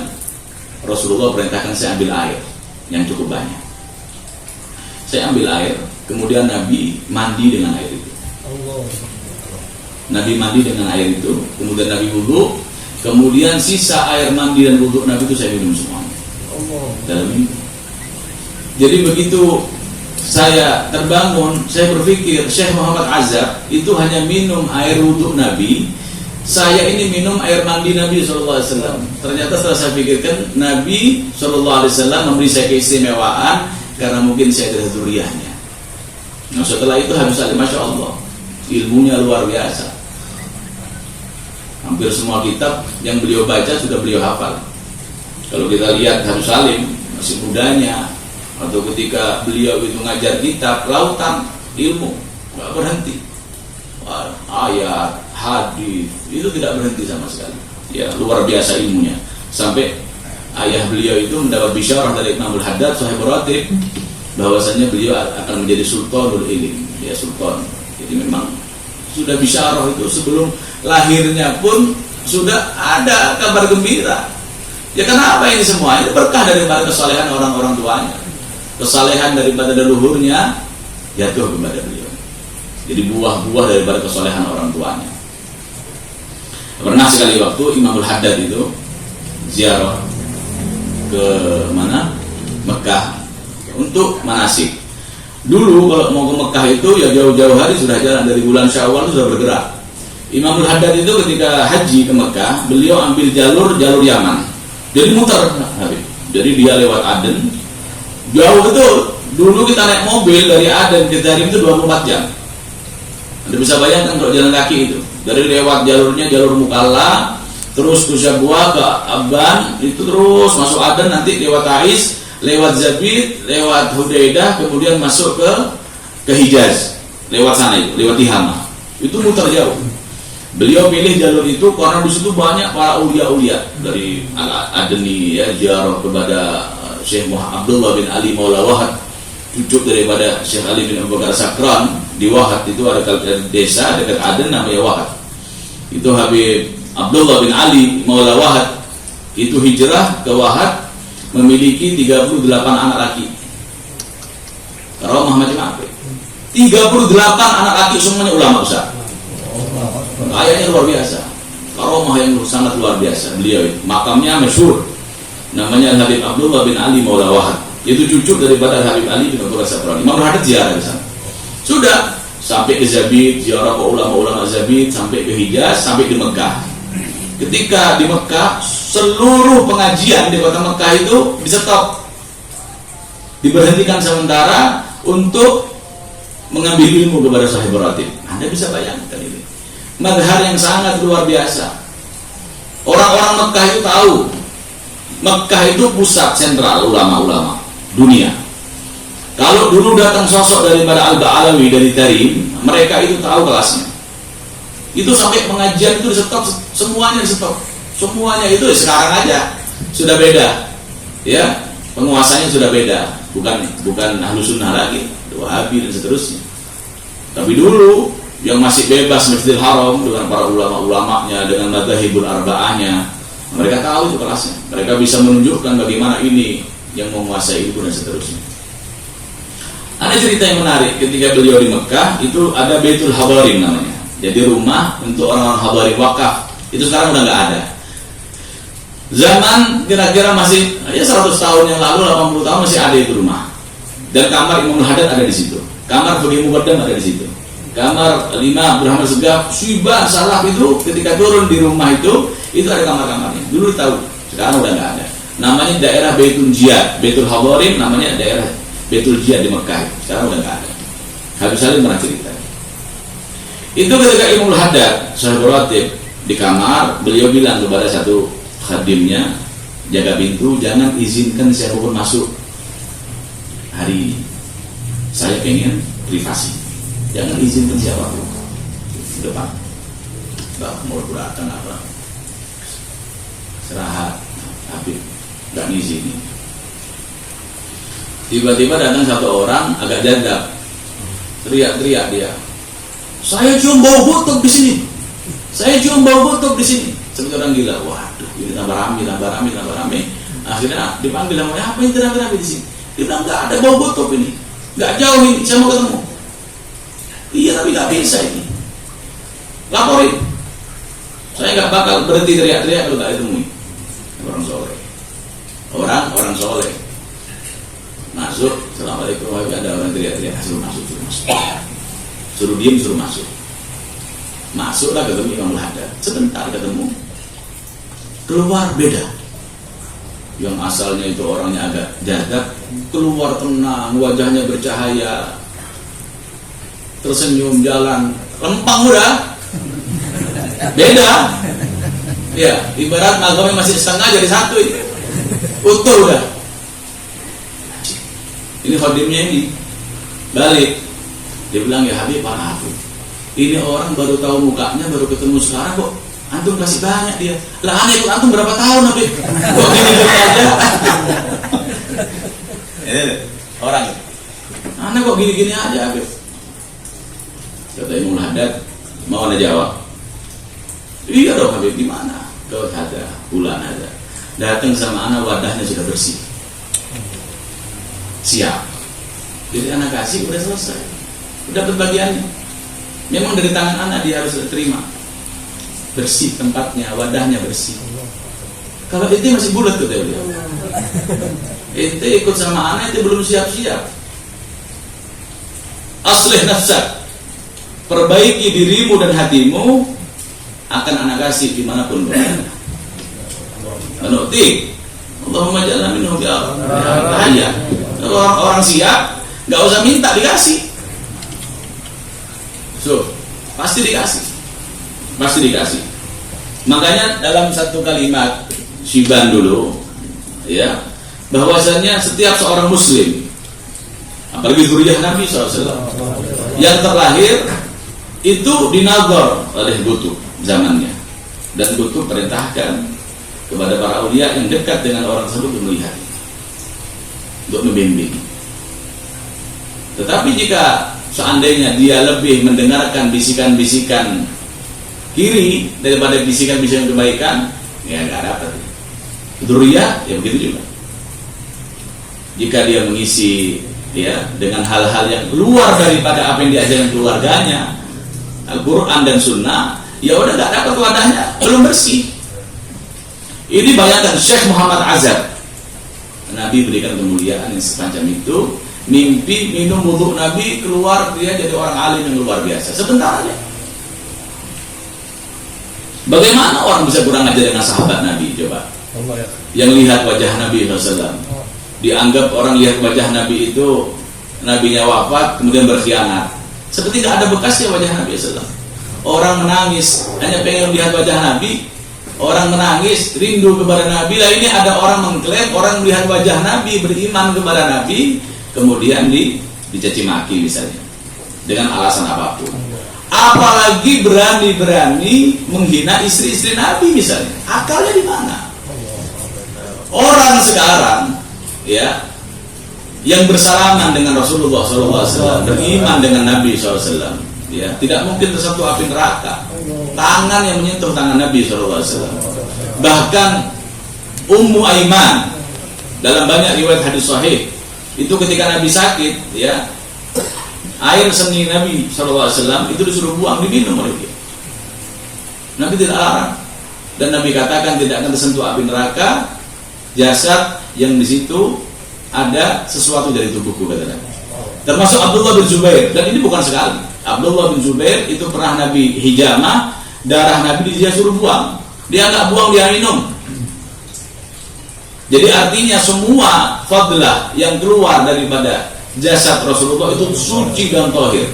Rasulullah perintahkan saya ambil air yang cukup banyak. Saya ambil air, kemudian Nabi mandi dengan air itu. Nabi mandi dengan air itu, kemudian Nabi wudhu, kemudian sisa air mandi dan wudhu Nabi itu saya minum semuanya dalam mimpi. Jadi begitu saya terbangun, saya berpikir Syekh Muhammad Azab itu hanya minum air wudhu Nabi, saya ini minum air mandi Nabi SAW. Ternyata setelah saya pikirkan, Nabi SAW memberi saya keistimewaan karena mungkin saya adalah zuriyahnya. Nah setelah itu Habib Salim, Masya Allah, ilmunya luar biasa. Hampir semua kitab yang beliau baca sudah beliau hafal. Kalau kita lihat Habib Salim masih mudanya, atau ketika beliau itu ngajar kitab, lautan ilmu, nggak berhenti. Ayat, hadis itu tidak berhenti sama sekali. Ya luar biasa ilmunya. Sampai ayah beliau itu mendapat bisyarah dari Imam Al-Haddad Sahib Ratib bahwasanya beliau akan menjadi sultanul ilm, ya sultan. Jadi memang sudah bisyarah itu sebelum lahirnya pun sudah ada kabar gembira. Ya kenapa ini semua? Ini berkah daripada kesalehan orang-orang tuanya, kesalehan daripada leluhurnya jatuh kepada beliau. Jadi buah-buah daripada kesalehan orang tuanya. Pernah sekali waktu Imam Al-Haddad itu ziarah ke mana? Mekah untuk manasik. Dulu kalau mau ke Mekah itu ya jauh-jauh hari sudah jalan, dari bulan Syawal sudah bergerak. Imam Al-Haddad itu ketika haji ke Mekah, beliau ambil jalur Yaman. Jadi muter Habib. Jadi dia lewat Aden. Jauh betul. Dulu kita naik mobil dari Aden ke Tarim itu 24 jam. Anda bisa bayangkan kalau jalan kaki itu. Dari lewat jalurnya jalur Mukalla, terus ke Syabwa, ke Abban, itu terus masuk Aden, nanti lewat Taiz, lewat Zabid, lewat Hudaidah, kemudian masuk ke Hijaz, lewat sana itu, lewat Tihama. Itu muter jauh. Beliau pilih jalur itu karena di situ banyak para ulia-ulia dari Adeni, ya, ziarah kepada Syekh Muhammad Abdullah bin Ali Maula Wahad, cucu daripada Syekh Ali bin Abu Bakar Sakran. Di Wahad itu ada desa dekat Aden namanya Wahad. Itu Habib Abdullah bin Ali Maula Wahad itu hijrah ke Wahad memiliki 38 anak laki. Karomah macam apa? 38 anak laki semuanya ulama besar. Kayaknya luar biasa. Karomah yang sangat luar biasa. Beliau itu makamnya masyhur. Namanya Habib Abdullah bin Ali Maula Wahad. Itu cucu daripada Habib Ali bin Abu Bakar Sakran. Imam Al-Haddad ziarah di sana. Sudah sampai ke Zabid, ziarah ke ulama-ulama Zabid, sampai ke Hijaz, sampai di Mekah. Ketika di Mekah, seluruh pengajian di kota Mekah itu di-stop, diberhentikan sementara untuk mengambil ilmu kepada Sahib Ratib. Anda bisa bayangkan ini mazhar yang sangat luar biasa. Orang-orang Mekah itu tahu Mekah itu pusat sentral ulama-ulama dunia. Kalau dulu datang sosok daripada Al-Ba'alawi dari Tarim, mereka itu tahu kelasnya. Itu sampai pengajian itu di-stop, semuanya di-stop. Semuanya itu sekarang aja sudah beda. Ya, penguasanya sudah beda. Bukan Ahlus Sunnah lagi, Wahabi dan seterusnya. Tapi dulu yang masih bebas Masjidil Haram dengan para ulama-ulamanya, dengan madzhabul arba'ahnya, mereka tahu itu kelasnya. Mereka bisa menunjukkan bagaimana ini yang menguasai ilmu dan seterusnya. Ada cerita yang menarik ketika beliau di Mekah itu ada Baitul Habarim namanya. Jadi rumah untuk orang-orang Habarim wakaf. Itu sekarang udah nggak ada. Zaman kira-kira masih 100 tahun yang lalu, 80 tahun masih ada itu rumah. Dan kamar Imam Al-Haddad ada di situ. Kamar Bagi Muqaddam ada di situ. Kamar 5 Abdurrahman Segaf, Syibah, Salaf itu ketika turun di rumah itu ada kamar-kamarnya. Dulu tahu, sekarang udah nggak ada. namanya daerah Baitul Jihad, Baitul Hadirin namanya daerah Baitul Jihad di Mekah. Sekarang udah nggak ada. Habib Salim pernah cerita. Itu ketika Imamul Haddad Sahibul Ratib di kamar, beliau bilang kepada satu khadimnya, jaga pintu, jangan izinkan siapapun masuk hari ini. Saya pengen privasi. Jangan izinkan siapapun. Depan. Nggak mau datang apa. Istirahat. Habib nggak ngizinin. Tiba-tiba datang satu orang agak jadab, teriak-teriak dia, saya cium bau botok di sini, saya cium bau botok di sini. Seperti orang gila. Waduh, ini tambah rame. Akhirnya dipanggil namanya, apa yang rame-rame di sini? Dia bilang nggak ada bau botok ini, nggak jauh ini, saya mau ketemu. Iya tapi nggak bisa ini, laporin. Saya nggak bakal berhenti teriak-teriak kalau nggak ditemui. Orang soleh masuk, assalamualaikum, ada orang teriak-teriak, suruh masuk, suruh diem, suruh masuk. Masuklah ketemu Imamul Haddad, sebentar ketemu, keluar beda. Yang asalnya itu orangnya agak jadab, keluar tenang, wajahnya bercahaya, tersenyum, jalan lempang udah beda. Ya, ibarat magamnya masih setengah jadi satu ini. Utuh udah. Ini khadimnya ini balik. Dia bilang, ya Habib, Pak Habib, ini orang baru tahu mukanya, baru ketemu sekarang kok antum kasih banyak dia. Lah aneh ikut antum berapa tahun Habib? Kok gini-gini aja? Orang aneh kok gini-gini aja Habib. Kata Imamul Haddad, mau anda jawab? Iya dong Habib, di mana? Kau ada, bulan ada. Datang sama anak, wadahnya sudah bersih, siap. Jadi anak kasih udah selesai, udah berbagiannya. Memang dari tangan anak dia harus terima, bersih tempatnya, wadahnya bersih. Kalau itu masih bulat tuh dia. Itu ikut sama anak itu belum siap-siap. Aslih nafsak, perbaiki dirimu dan hatimu, akan anak kasih dimanapun berada. Menuti Allahumma ja'alna minhum ya Allah. Kalau orang siap, nggak usah minta, dikasih. Pasti dikasih. Makanya dalam satu kalimat Syiban dulu, ya, bahwasanya setiap seorang muslim, apalagi zuriyah Nabi SAW, yang terlahir itu dinazar oleh Kutub zamannya, dan Kutub perintahkan kepada para aulia yang dekat dengan orang tersebut untuk melihat, untuk membimbing. Tetapi jika seandainya dia lebih mendengarkan bisikan-bisikan kiri daripada bisikan-bisikan kebaikan, ya nggak dapat. Dzurriyyah ya begitu juga. Jika dia mengisi ya dengan hal-hal yang keluar daripada apa yang diajarkan keluarganya, Al-Quran dan Sunnah, ya udah nggak dapat wadahnya, belum bersih. Ini bayangkan Syekh Muhammad Azhar, Nabi berikan kemuliaan yang semacam itu, mimpi minum wudhu Nabi, keluar dia jadi orang alim yang luar biasa sebentar aja. Bagaimana orang bisa kurang ajar dengan sahabat Nabi? Coba yang lihat wajah Nabi SAW, dianggap orang lihat wajah Nabi itu Nabinya wafat kemudian berkhianat, seperti tidak ada bekasnya wajah Nabi SAW. Orang menangis hanya pengen lihat wajah Nabi, orang menangis rindu kepada Nabi. Lah ini ada orang mengklaim orang melihat wajah Nabi, beriman kepada Nabi, kemudian dicaci maki misalnya dengan alasan apapun. Apalagi berani-berani menghina istri-istri Nabi misalnya. Akalnya di mana? Orang sekarang ya yang bersalaman dengan Rasulullah SAW, beriman dengan Nabi SAW, ya tidak mungkin tersentuh api neraka. Tangan yang menyentuh tangan Nabi SAW. Bahkan Ummu Aiman dalam banyak riwayat hadis sahih itu ketika Nabi sakit, ya air seni Nabi SAW itu disuruh buang, diminum oleh dia. Nabi tidak larang, dan Nabi katakan tidak akan tersentuh api neraka jasad yang di situ ada sesuatu dari tubuhku, kata Nabi. Termasuk Abdullah bin Zubair, dan ini bukan sekali. Abdullah bin Zubair itu pernah Nabi hijamah, darah Nabi dia suruh buang, dia nggak buang, dia minum. Jadi artinya semua fadlah yang keluar daripada jasad Rasulullah itu suci dan tahir.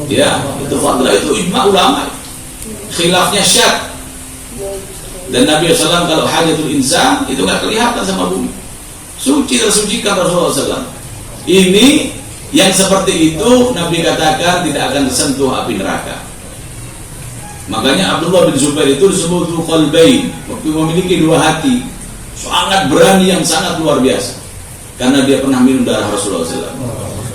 Ya, itu fadlah, itu ijma ulama. Khilafnya syad. Dan Nabi SAW kalau hajatul insan itu nggak kelihatan sama bumi. Suci tersucikan Rasulullah SAW. Ini yang seperti itu Nabi katakan tidak akan tersentuh api neraka. Makanya Abdullah bin Zubair itu disebut qalbain, waktu memiliki dua hati, sangat berani, yang sangat luar biasa, karena dia pernah minum darah Rasulullah SAW.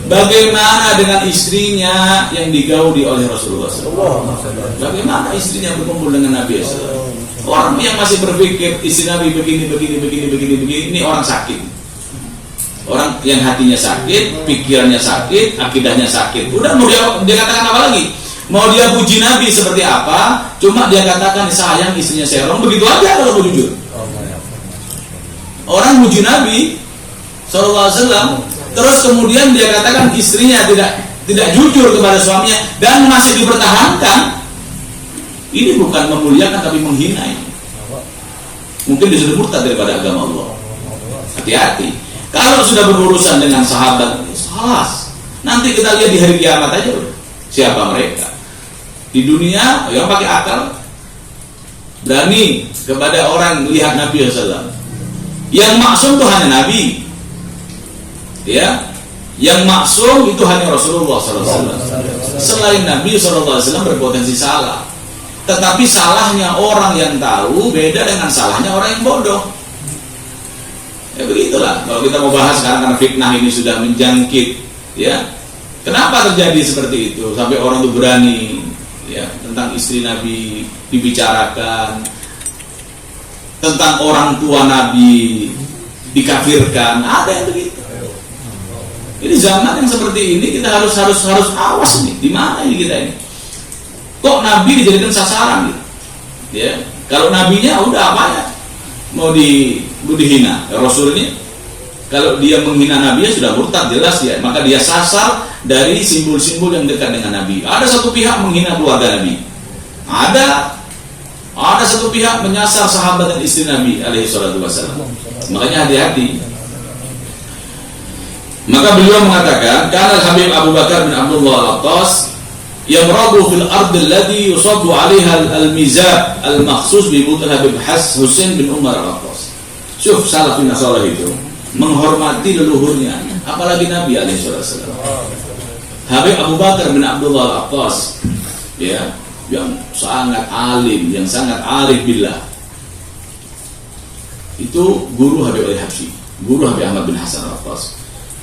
Bagaimana dengan istrinya yang digauli oleh Rasulullah SAW? Bagaimana istrinya berkumpul dengan Nabi SAW? Orang yang masih berpikir istri Nabi begini, ini orang sakit. Orang yang hatinya sakit, pikirannya sakit, akidahnya sakit. Udah mau dia katakan apa lagi? Mau dia puji Nabi seperti apa? Cuma dia katakan sayang istrinya serong, begitu aja kalau mau jujur. Orang puji Nabi SAW, terus kemudian dia katakan istrinya tidak jujur kepada suaminya dan masih dipertahankan. Ini bukan memuliakan tapi menghina ini. Mungkin disuruh murtad daripada agama Allah. Hati-hati. Kalau sudah berurusan dengan sahabat, salah. Nanti kita lihat di hari kiamat aja udah. Siapa mereka? Di dunia yang pakai akal, berani kepada orang melihat Nabi SAW. Yang maksum itu hanya Nabi, ya. Yang maksum itu hanya Rasulullah SAW. Selain Nabi SAW berpotensi salah. Tetapi salahnya orang yang tahu beda dengan salahnya orang yang bodoh. Ya begitulah. Kalau kita mau bahas sekarang karena fitnah ini sudah menjangkit, ya. Kenapa terjadi seperti itu sampai orang itu berani, ya, tentang istri Nabi dibicarakan, tentang orang tua Nabi dikafirkan, ada yang begitu. Ini zaman yang seperti ini kita harus awas nih. Di mana ini kita ini? Kok Nabi dijadikan sasaran gitu? Ya, kalau nabinya udah apa ya? Mau dihina, Rasulnya kalau dia menghina Nabi sudah murtad jelas ya, maka dia sasar dari simbol-simbol yang dekat dengan Nabi. Ada satu pihak menghina keluarga Nabi. Ada satu pihak menyasar sahabat dan istri Nabi alaihi salatu wasallam. Makanya hati-hati. Maka beliau mengatakan, kana Habib Abu Bakar bin Abdullah Al-Attas yamradu fil ardi alladhi yusaddu 'alaiha al-mizab al-makhsus bi butul Habib Husain bin Umar Al-Attas. Syuf salafin salih itu menghormati leluhurnya, apalagi Nabi alaihi wasallam. Habib Abu Bakar bin Abdullah Al-Attas, ya, yang sangat alim, yang sangat arif billah. Itu guru Habib Ali Habsyi, guru Habib Ahmad bin Hasan Al-Attas,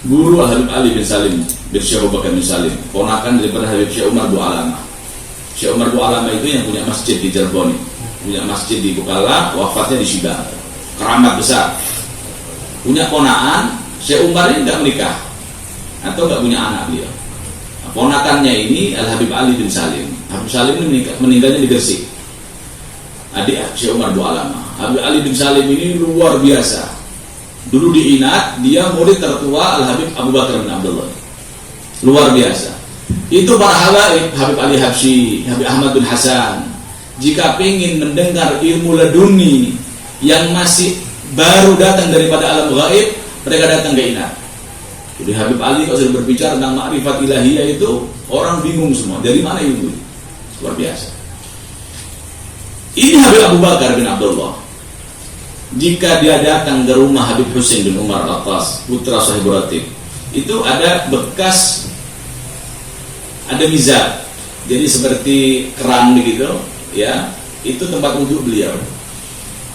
guru Habib Ali bin Salim bin Syekh Abu Bakar bin Salim, ponakan daripada Habib Syekh Umar Bu Alama. Syekh Umar Bu Alama itu yang punya masjid di Cirebon, punya masjid di Bukala, wafatnya di Syibah. Keramat besar. Punya ponaan, Syekh Umar ini tidak menikah atau tidak punya anak beliau. Nah, ponakannya ini Al Habib Ali bin Salim. Habib Salim ini meninggalnya di Gresik. Adik Syekh Umar Bu Alama. Habib Ali bin Salim ini luar biasa. Dulu di Inat, dia murid tertua Al Habib Abu Bakar bin Abdullah. Luar biasa. Itu para habaib, Habib Ali Habsyi, Habib Ahmad bin Hasan, jika ingin mendengar ilmu leduni yang masih baru datang daripada alam gaib, mereka datang ke Inat. Jadi Habib Ali kalau sudah berbicara tentang ma'rifat ilahiyah itu orang bingung semua. Dari mana ilmu? Luar biasa. Ini Habib Abu Bakar bin Abdullah. Jika dia datang ke rumah Habib Husain bin Umar Al-Attas, putra Sahibul Ratib, itu ada bekas, ada mizab. Jadi seperti keran begitu, ya. Itu tempat wudhu beliau.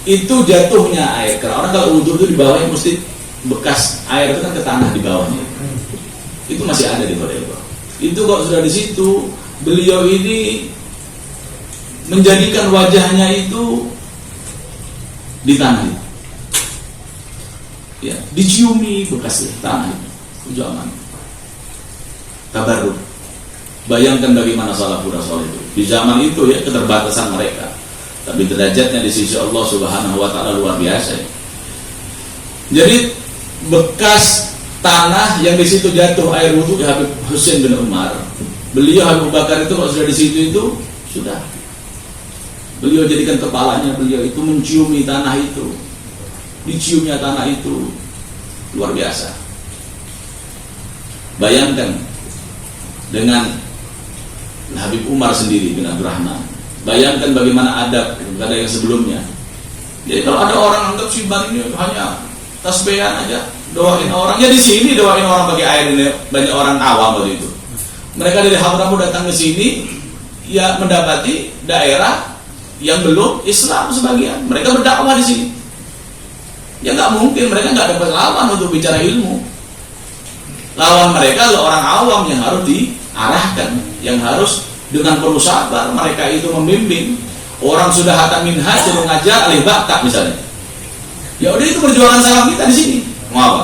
Itu jatuhnya air. Karena orang kalau wudhu itu di bawahnya mesti bekas air itu kan ke tanah di bawahnya. Itu masih ada di bawah. Itu kok sudah di situ, beliau ini menjadikan wajahnya itu di tanah itu, ya, diciumi bekas tanah itu, zaman tabarruk. Bayangkan bagaimana salafur rasul itu di zaman itu, ya, keterbatasan mereka, tapi derajatnya di sisi Allah Subhanahu wa taala luar biasa. Jadi bekas tanah yang di situ jatuh air wudhu Habib Husain bin Umar. Beliau Habib Bakar itu kalau sudah di situ itu sudah. Beliau jadikan kepalanya beliau itu menciumi tanah itu. diciumnya tanah itu luar biasa. Bayangkan dengan Habib Umar sendiri bin Abdurrahman, bayangkan bagaimana adab kepada yang sebelumnya. Jadi kalau ada orang anggap Syibban ini hanya tasbihan aja, doain orang, ya di sini doain orang pakai air ini, banyak orang awam waktu itu. Mereka dari Hadramaut datang ke sini, ya mendapati daerah yang belum Islam sebagian. Mereka berdakwah di sini. Ya nggak mungkin, mereka nggak dapat lawan untuk bicara ilmu. Lawan mereka adalah orang awam yang harus diarahkan, yang harus dengan penuh sabar. Mereka itu membimbing. Orang sudah hatam minhaj suruh ngajar alih bakta misalnya. Ya udah, itu perjuangan salam kita di sini. Mau apa?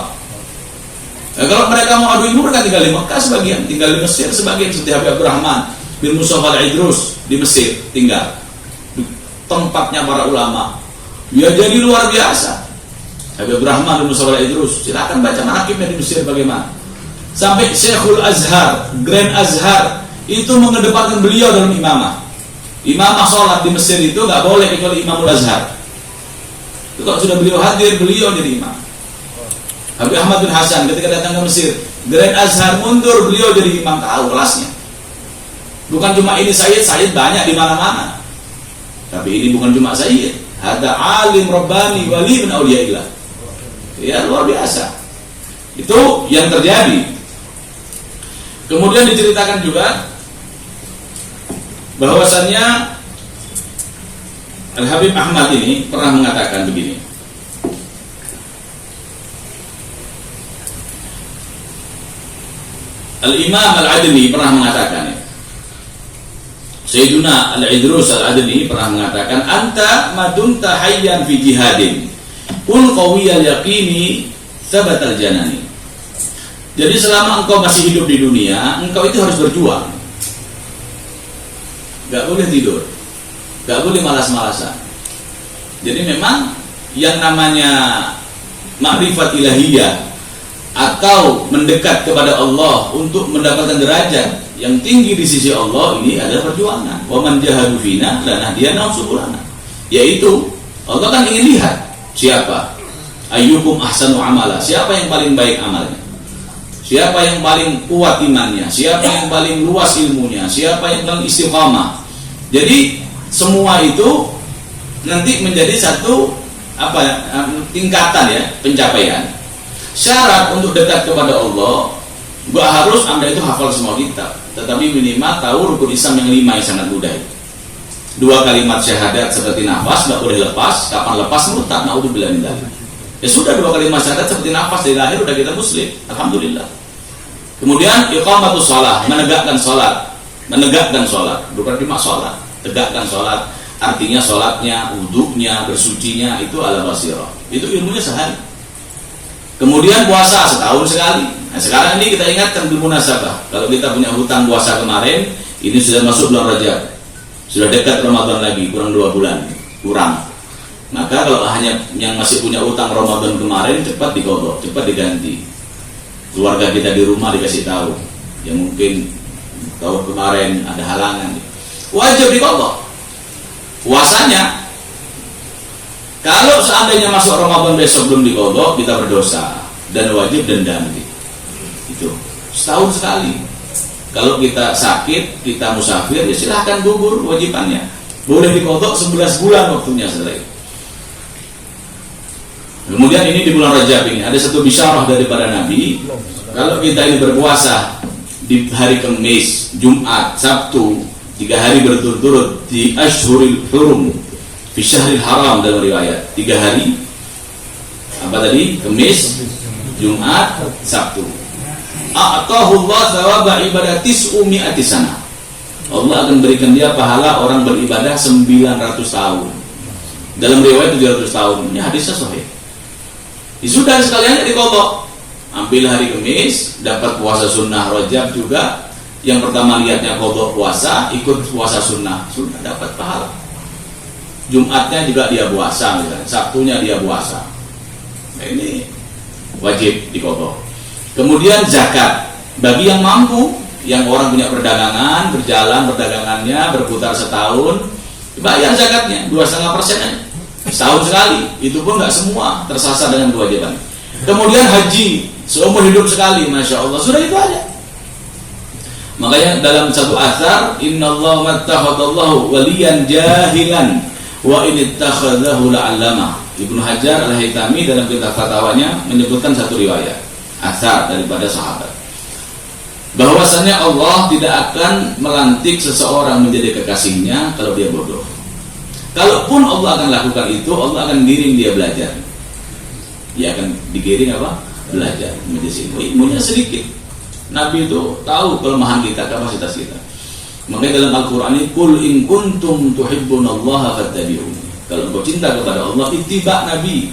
Nah, kalau mereka mau adu ilmu, mereka tinggal di Mekah sebagian, tinggal di Mesir sebagian, seperti Habib Abdurrahman bin Mustafa al-Idrus di Mesir tinggal. Tempatnya para ulama. Ya jadi luar biasa. Habib Abdurrahman bin Mustafa al-Idrus, silakan baca manaqibnya di Mesir bagaimana. Sampai Syekhul Azhar, Grand Azhar itu mengedepankan beliau dalam imamah. Imamah sholat di Mesir itu nggak boleh kecuali Imamul Azhar. Itu kalau sudah beliau hadir, beliau jadi imam. Habib Ahmad bin Hasan ketika datang ke Mesir, Grand Azhar mundur, beliau jadi imam. Tahu kelasnya. Bukan cuma ini Sayyid banyak di mana-mana. Tapi ini bukan cuma Sayyid, ada alim Rabbani, wali min auliyaillah. Ya luar biasa. Itu yang terjadi. Kemudian diceritakan juga bahwasannya Al-Habib Ahmad ini pernah mengatakan begini. Al-Imam Al-Adni pernah mengatakan, Sayyiduna Al-Idrus Al-Adni pernah mengatakan, anta madumta hayyan fi jihadin kul qawiyal yaqini sabatal janani. Jadi selama engkau masih hidup di dunia, engkau itu harus berjuang. Gak boleh tidur, gak boleh malas-malasan. Jadi memang yang namanya makrifat ilahiyah atau mendekat kepada Allah untuk mendapatkan derajat yang tinggi di sisi Allah, ini adalah perjuangan. Wa man jahadu fina lanahdiyannahum subulana. Yaitu Allah kan ingin lihat siapa ayyukum ahsanu amala, siapa yang paling baik amalnya, siapa yang paling kuat imannya, siapa yang paling luas ilmunya, siapa yang paling istiqamah. Jadi semua itu nanti menjadi satu tingkatan ya, pencapaian. Syarat untuk dekat kepada Allah, gak harus Anda itu hafal semua kitab, tetapi minimal tahu rukun Islam yang 5 yang sangat mudah. 2 kalimat syahadat seperti nafas, gak boleh lepas. Kapan lepas murtad, naudzubillah min dzalik. Ya sudah, 2 kalimat syahadat seperti nafas, dari lahir udah kita muslim, alhamdulillah. Kemudian iqamatus shalah, menegakkan salat. Menegakkan salat, bukan cuma salat, tegakkan salat. Artinya salatnya, wuduknya, bersucinya itu ala basirah. Itu ilmunya sehari. Kemudian puasa setahun sekali. Nah, sekarang ini kita ingatkan bil munasabah. Kalau kita punya hutang puasa kemarin, ini sudah masuk bulan Rajab. Sudah dekat Ramadan lagi, kurang 2 bulan. Kurang. Maka kalau hanya yang masih punya hutang Ramadan kemarin, cepat diqadha, cepat diganti. Keluarga kita di rumah dikasih tahu. Yang mungkin tahun kemarin ada halangan. Wajib diqadha. Puasanya, kalau seandainya masuk Ramadan besok belum diqadha, kita berdosa dan wajib dendam. Itu setahun sekali. Kalau kita sakit, kita musafir, ya silahkan gugur wajibannya. Boleh diqadha 11 bulan waktunya setelah itu. Kemudian ini di bulan Rajab ini ada satu bisyarah daripada Nabi. Kalau kita ini berpuasa di hari Kamis, Jumat, Sabtu, 3 hari berturut-turut di Ashhuril Hurum, fi Syahril Haram dalam riwayat, 3 hari. Apa tadi? Kamis, Jumat, Sabtu. A'tahu Allah thawaba ibadati 900 sana. Allah akan berikan dia pahala orang beribadah 900 tahun. Dalam riwayat 700 tahun. Ini hadisnya sahih. Sudah sekalian diqadha. Ambil hari Kamis, dapat puasa sunnah Rajab juga. Yang pertama lihatnya qadha puasa, ikut puasa sunnah, sudah dapat pahala. Jumatnya juga dia puasa misalnya, Sabtunya dia puasa. Nah, ini wajib diqadha. Kemudian zakat bagi yang mampu, yang orang punya perdagangan, berjalan perdagangannya, berputar setahun, bayar zakatnya 2,5% aja. setahun sekali, itu pun nggak semua tersasar dengan kewajiban. Kemudian haji seumur hidup sekali, masya Allah, sudah itu aja. Makanya dalam satu athar, innallaha mattakhadallahu waliyan jahilan wa in ittakhadahu la'allama. Ibnu Hajar Al-Haytami dalam kitab fatwanya menyebutkan satu riwayat athar daripada sahabat, bahwasannya Allah tidak akan melantik seseorang menjadi kekasihnya kalau dia bodoh. Kalaupun Allah akan lakukan itu, Allah akan giring dia belajar. Dia akan digiring apa? Belajar menjadi ilmu. Ilmunya sedikit. Nabi itu tahu kelemahan kita, kapasitas kita. Makanya dalam Al-Quran ini, Qul in kuntum tuhibbunallaha fattabi'uni. Kalau engkau cinta kepada Allah, ittiba Nabi.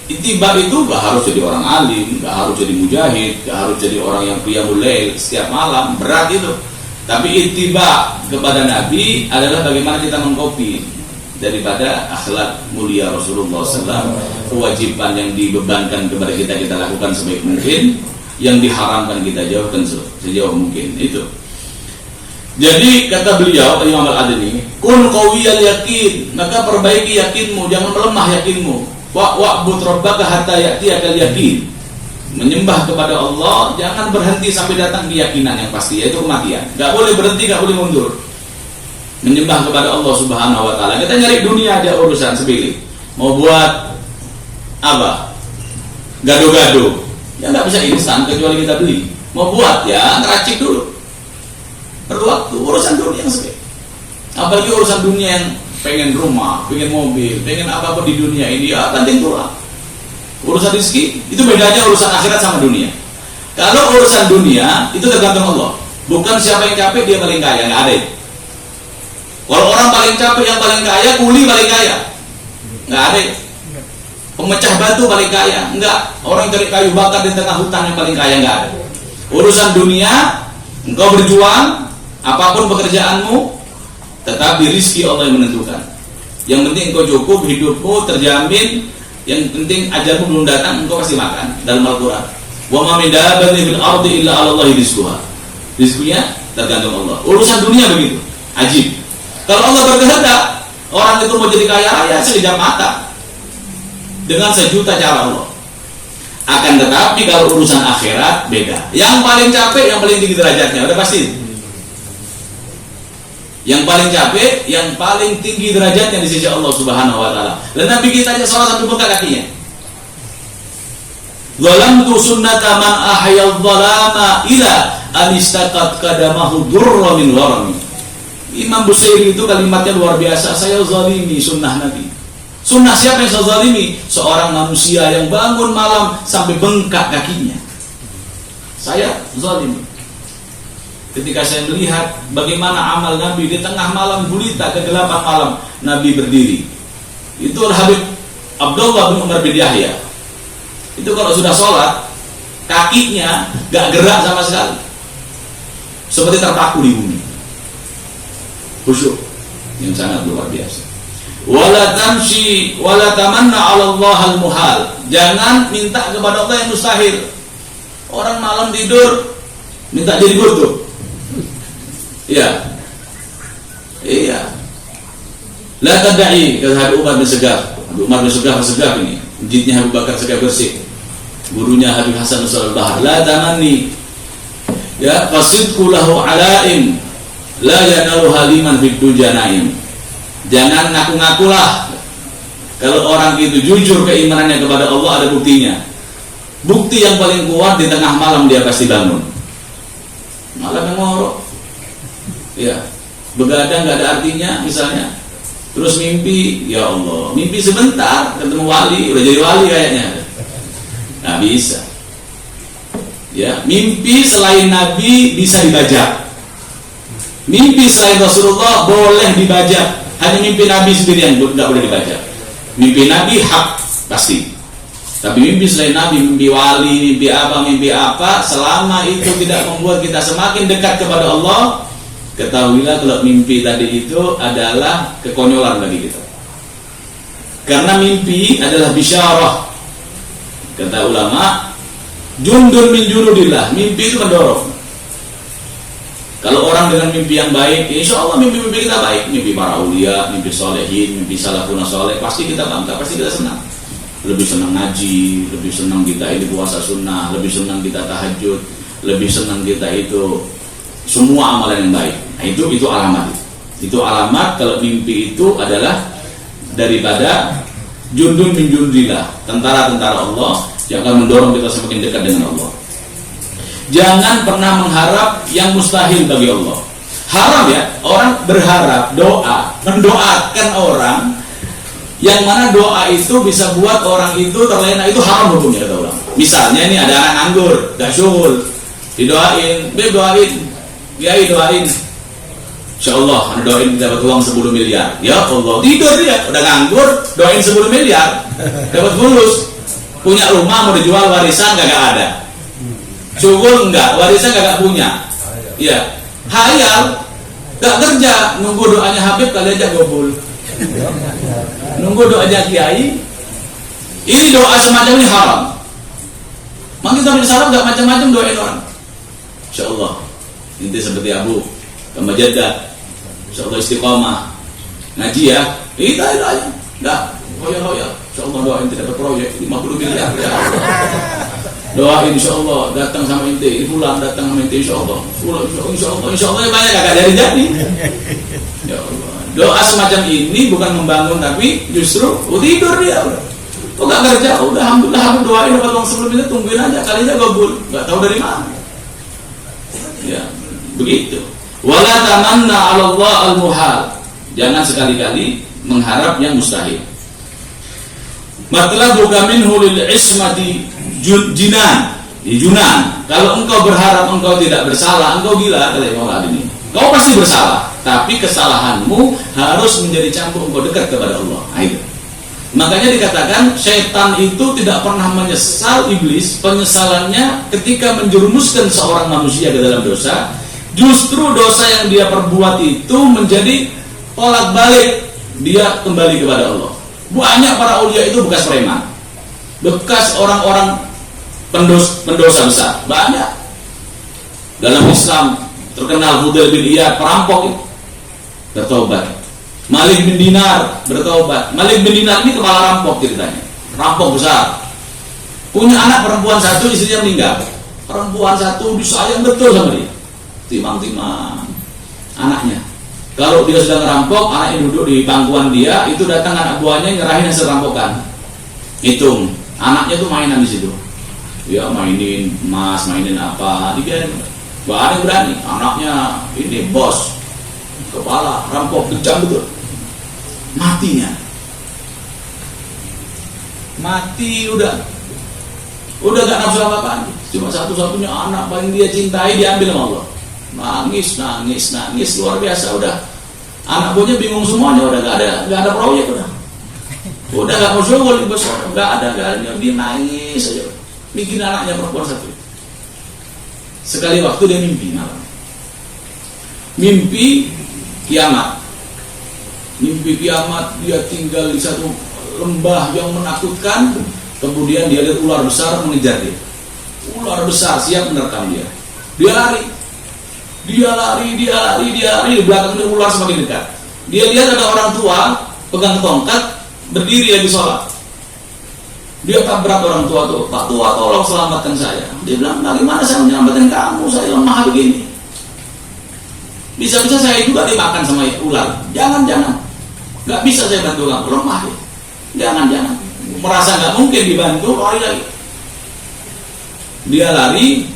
Ittiba itu gak harus jadi orang alim, gak harus jadi mujahid, gak harus jadi orang yang qiyamul lail setiap malam, berat itu. Tapi ittiba kepada Nabi adalah bagaimana kita mengkopi daripada akhlak mulia Rasulullah SAW. Kewajiban yang dibebankan kepada kita lakukan sebaik mungkin, yang diharamkan kita jauhkan sejauh mungkin. Itu. Jadi kata beliau Imam Al-Adni, kun qawiyal yakin, maka perbaiki yakinmu, jangan melemah yakinmu. Wa'bud rabbaka hatta ya'tiyakal yakin. Menyembah kepada Allah, jangan berhenti sampai datang keyakinan yang pasti, yaitu kematian. Gak boleh berhenti, gak boleh mundur. Menyembah kepada Allah Subhanahu wa ta'ala. Kita nyari dunia aja urusan sepele. Mau buat apa? Gado-gado. Ya nggak bisa instan kecuali kita beli. Mau buat ya ngeracik dulu. Perlu waktu. Urusan dunia yang sepele. Apalagi urusan dunia yang pengen rumah, pengen mobil, pengen apapun di dunia ini, ya banting tulang. Urusan rezeki itu bedanya urusan akhirat sama dunia. Kalau urusan dunia itu tergantung Allah. Bukan siapa yang capek dia paling kaya, nggak ada itu. Kalau orang paling capek yang paling kaya, kuli paling kaya, nggak ada. Pemecah batu paling kaya, enggak. Orang cari kayu bakar di tengah hutan yang paling kaya, nggak ada. Urusan dunia, engkau berjuang, apapun pekerjaanmu, tetapi rizki Allah yang menentukan. Yang penting engkau cukup, hidupmu terjamin. Yang penting ajalmu belum datang, engkau pasti makan. Dalam Al-Quran, wa ma min dabbatin fil ardi illa 'ala Allahi rizquha. Rizkunya tergantung Allah. Urusan dunia begitu, ajib. Kalau Allah berkehendak, orang itu mau jadi kaya raya sekejap mata dengan sejuta cara Allah. Akan tetapi kalau urusan akhirat beda. Yang paling capek, yang paling tinggi derajatnya, udah pasti. Yang paling capek, yang paling tinggi derajatnya di sisi Allah Subhanahu wa ta'ala. Dan Nabi kita aja salah satu bengkak kakinya. Zalamtu sunnata man ahyal zalama ila anistaqat qadamahu durra min warami. Imam Busayri itu kalimatnya luar biasa. Saya zalimi sunnah Nabi. Sunnah siapa yang saya zalimi? Seorang manusia yang bangun malam sampai bengkak kakinya. Saya zalimi. Ketika saya melihat bagaimana amal Nabi di tengah malam gulita, kegelapan malam, Nabi berdiri. Itu Habib Abdullah bin Umar bin Yahya. Itu kalau sudah sholat, kakinya gak gerak sama sekali, seperti terpaku di bumi. Khusyuk yang sangat luar biasa. Wala tamshi wala tamanna 'ala Allah al-muhal. Jangan minta kepada Allah yang mustahil. Orang malam tidur minta jadi butuh. Iya. Iya. La tad'i kata Habib Umar bin Segaf. Habib Umar bin Segaf ini, masjidnya Abu Bakar Segaf bersih. Gurunya Habib Hasan Al-Bahar. La tamanni ya qasidku lahu alaim la yanalu haliman fid dujanaim. Jangan ngaku-ngakulah. Kalau orang itu jujur keimanannya kepada Allah, ada buktinya. Bukti yang paling kuat, di tengah malam dia pasti bangun. Malam yang ngorok. Ya, begadang nggak ada artinya misalnya. Terus mimpi, ya Allah, mimpi sebentar ketemu wali, udah jadi wali kayaknya. Nggak bisa. Ya, mimpi selain Nabi bisa dibajak. Mimpi selain Rasulullah boleh dibajak. Hanya mimpi Nabi sendiri yang nggak boleh dibajak. Mimpi Nabi hak pasti. Tapi mimpi selain Nabi, mimpi wali, mimpi apa, selama itu tidak membuat kita semakin dekat kepada Allah, ketahuilah kalau mimpi tadi itu adalah kekonyolan bagi kita. Karena mimpi adalah bisyarah. Kata ulama, jundun min junudillah, mimpi itu mendorong. Kalau orang dengan mimpi yang baik, insya Allah mimpi-mimpi kita baik. Mimpi para aulia, mimpi solehin, mimpi salafun soleh, pasti kita bangga, pasti kita senang. Lebih senang ngaji, lebih senang kita ini puasa sunnah, lebih senang kita tahajud, lebih senang kita itu semua amalan yang baik. Nah, itu alamat. Itu alamat kalau mimpi itu adalah daripada jundun min jundillah, tentara-tentara Allah yang akan mendorong kita semakin dekat dengan Allah. Jangan pernah mengharap yang mustahil bagi Allah. Haram ya, orang berharap, doa, mendoakan orang yang mana doa itu bisa buat orang itu terlena, itu haram hukumnya kata orang. Misalnya ini ada anak nganggur, gak syukur, didoain, doain, kiai doain, insya Allah anda doain dapat uang 10 miliar. Ya Allah, tidur dia, udah nganggur, doain 10 miliar, dapat fulus, punya rumah mau dijual warisan gak ada. Syukur enggak, warisan gak punya. Iya. Hayal, gak kerja, nunggu doanya Habib kali aja gobul. Nunggu doanya kiai. Ini doa semacam ini haram. Mungkin kita salam gak macam-macam doain orang. Insya Allah. Inti seperti Abu Kamajadah. Insya Allah istiqomah. Ngaji ya. Kita aja. Enggak. Hoya. Insya Allah doain tidak berproyek 50 miliar. Ya. Doain insya Allah datang sama inti, pulang datang sama inti insya Allah, insya Allah banyak gak jadi. Ya Allah, doa semacam ini bukan membangun tapi justru tidur dia udah. Kok gak kerja? Udah alhamdulillah aku doain dapat uang 10 miliar, tungguin aja kali aja gobul, gak tahu dari mana. Ya begitu. Wala tamanna 'ala Allah al-muhal. Jangan sekali-kali mengharap yang mustahil. Matlabu minhu lil ismati junan. Kalau engkau berharap engkau tidak bersalah, engkau gila kata Imam Al-Adini. Kau pasti bersalah, tapi kesalahanmu harus menjadi campur engkau dekat kepada Allah. Ayo. Makanya dikatakan setan itu tidak pernah menyesal iblis. Penyesalannya ketika menjerumuskan seorang manusia ke dalam dosa. Justru dosa yang dia perbuat itu menjadi tolak balik dia kembali kepada Allah. Banyak para aulia itu bekas preman, bekas orang-orang pendosa besar, banyak. Dalam Islam terkenal Fudail bin Iyad, perampok itu bertobat. Malik bin Dinar bertobat. Malik bin Dinar ini kepala rampok ceritanya, rampok besar. Punya anak perempuan satu, istrinya meninggal. Perempuan satu disayang betul sama dia, timang-timang anaknya. Kalau dia sedang ngerampok, anaknya duduk di pangkuan dia, itu datang anak buahnya nyerahin hasil rampokan. Hitung, anaknya tuh mainan di situ. Ya mainin emas, mainin apa, dia gak ada yang berani. Anaknya ini bos, kepala rampok kejam betul. Matinya, mati udah gak nafsu apa-apaan. Cuma satu-satunya anak paling dia cintai diambil sama Allah. Nangis luar biasa. Udah anak buahnya bingung semuanya, udah gak ada proyek, udah gak mau syukur, gak ada dia nangis aja bikin anaknya perempuan satu. Sekali waktu dia mimpi kiamat, dia tinggal di satu lembah yang menakutkan. Kemudian dia lihat ular besar mengejar dia, ular besar siap menerkam dia. Dia lari, di belakang dia ular semakin dekat. Dia lihat ada orang tua pegang tongkat berdiri lagi sholat. Dia tabrak orang tua tuh, Pak tua tolong selamatkan saya. Dia bilang, bagaimana saya menyelamatkan kamu, saya lemah begini. Bisa-bisa saya juga dimakan sama ular. Jangan, gak bisa saya bantu kamu, lemah ya. Jangan, merasa gak mungkin dibantu, lari lagi. Dia lari,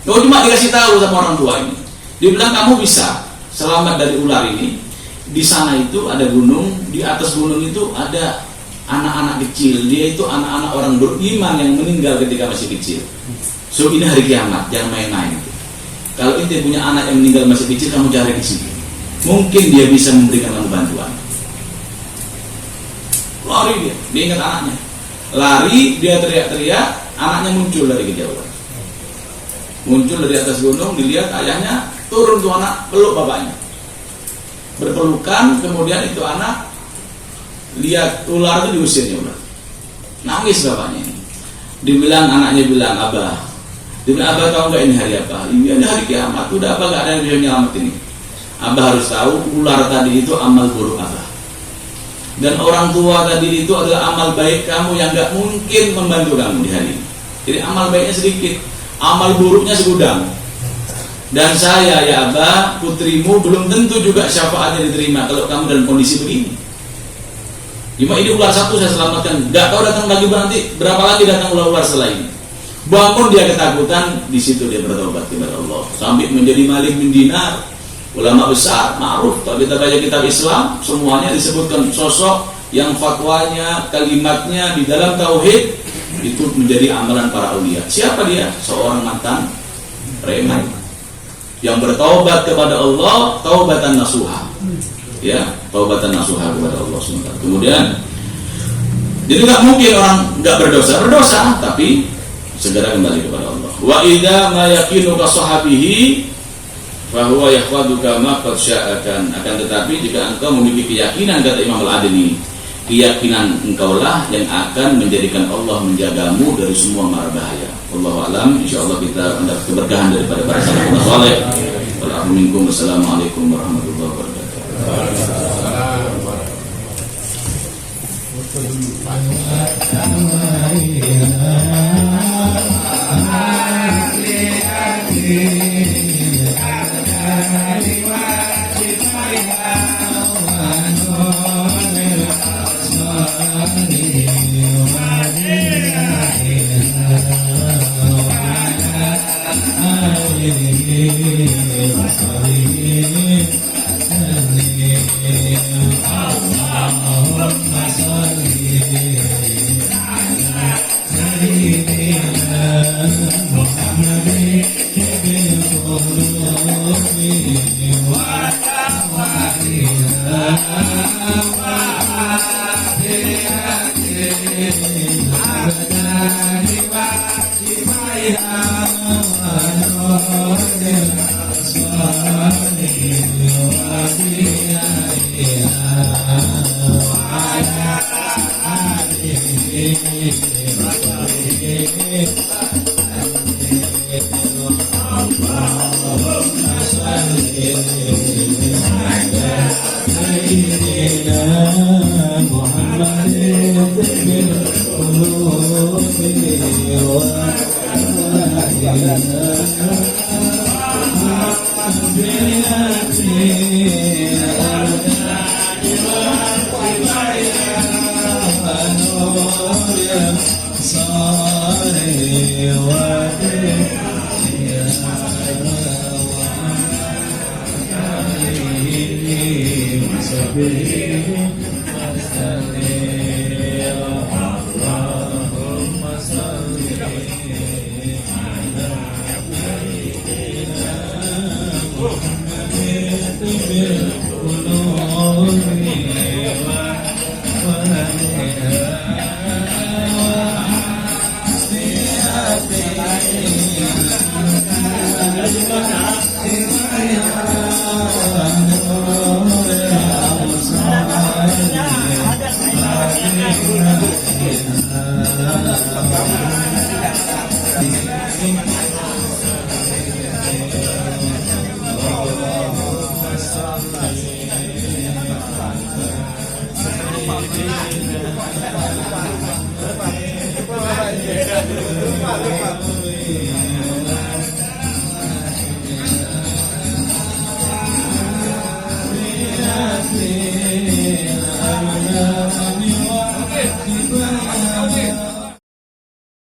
cuma dikasih tahu sama orang tua ini. Dia bilang kamu bisa selamat dari ular ini. Di sana itu ada gunung, di atas gunung itu ada anak-anak kecil. Dia itu anak-anak orang beriman yang meninggal ketika masih kecil. So ini hari kiamat, jangan main-main. Kalau ente punya anak yang meninggal masih kecil, kamu cari di sini. Mungkin dia bisa memberikan kamu bantuan. Lari dia ingat anaknya. Lari, dia teriak-teriak, anaknya muncul dari kejauhan. Muncul dari atas gunung, dilihat ayahnya turun tuh anak, peluk bapaknya. Berpelukan, kemudian itu anak lihat ular itu diusirnya ular. Nangis bapaknya ini. Anaknya bilang, Abah, Dengan Abah tahu nggak ini hari apa? Ini hari kiamat. Udah Abah nggak ada yang bisa nyelamat ini. Abah harus tahu ular tadi itu amal buruk Abah. Dan orang tua tadi itu adalah amal baik kamu yang nggak mungkin membantu kamu di hari ini. Jadi amal baiknya sedikit, amal buruknya segudang. Dan saya ya Abah, putrimu belum tentu juga syafaatnya diterima kalau kamu dalam kondisi begini. Cuma ini ular satu saya selamatkan, nggak tahu datang lagi nanti berapa lagi datang ular-ular setelah ini. Bangun dia ketakutan, di situ dia bertobat kepada Allah sampai menjadi Malik bin Dinar, ulama besar, ma'ruf. Kalau kita baca kitab Islam, semuanya disebutkan sosok yang fatwanya, kalimatnya di dalam tauhid itu menjadi amalan para aulia. Siapa dia? Seorang mantan preman yang bertaubat kepada Allah, taubatan nasuha. Ya, taubatan nasuha kepada Allah SWT. Kemudian, jadi nggak mungkin orang nggak berdosa, tapi segera kembali kepada Allah. Wa idza ma yaqinu ka sahabihi fa huwa yahfaduka ma qad sya'akan. Akan tetapi jika engkau memiliki keyakinan, kata Imam Al-Adni, keyakinan engkaulah yang akan menjadikan Allah menjagamu dari semua mara bahaya. Wallahu alam. Insyaallah kita mendapat keberkahan daripada para salafus saleh. Wassalamualaikum warahmatullahi wabarakatuh. Thank you.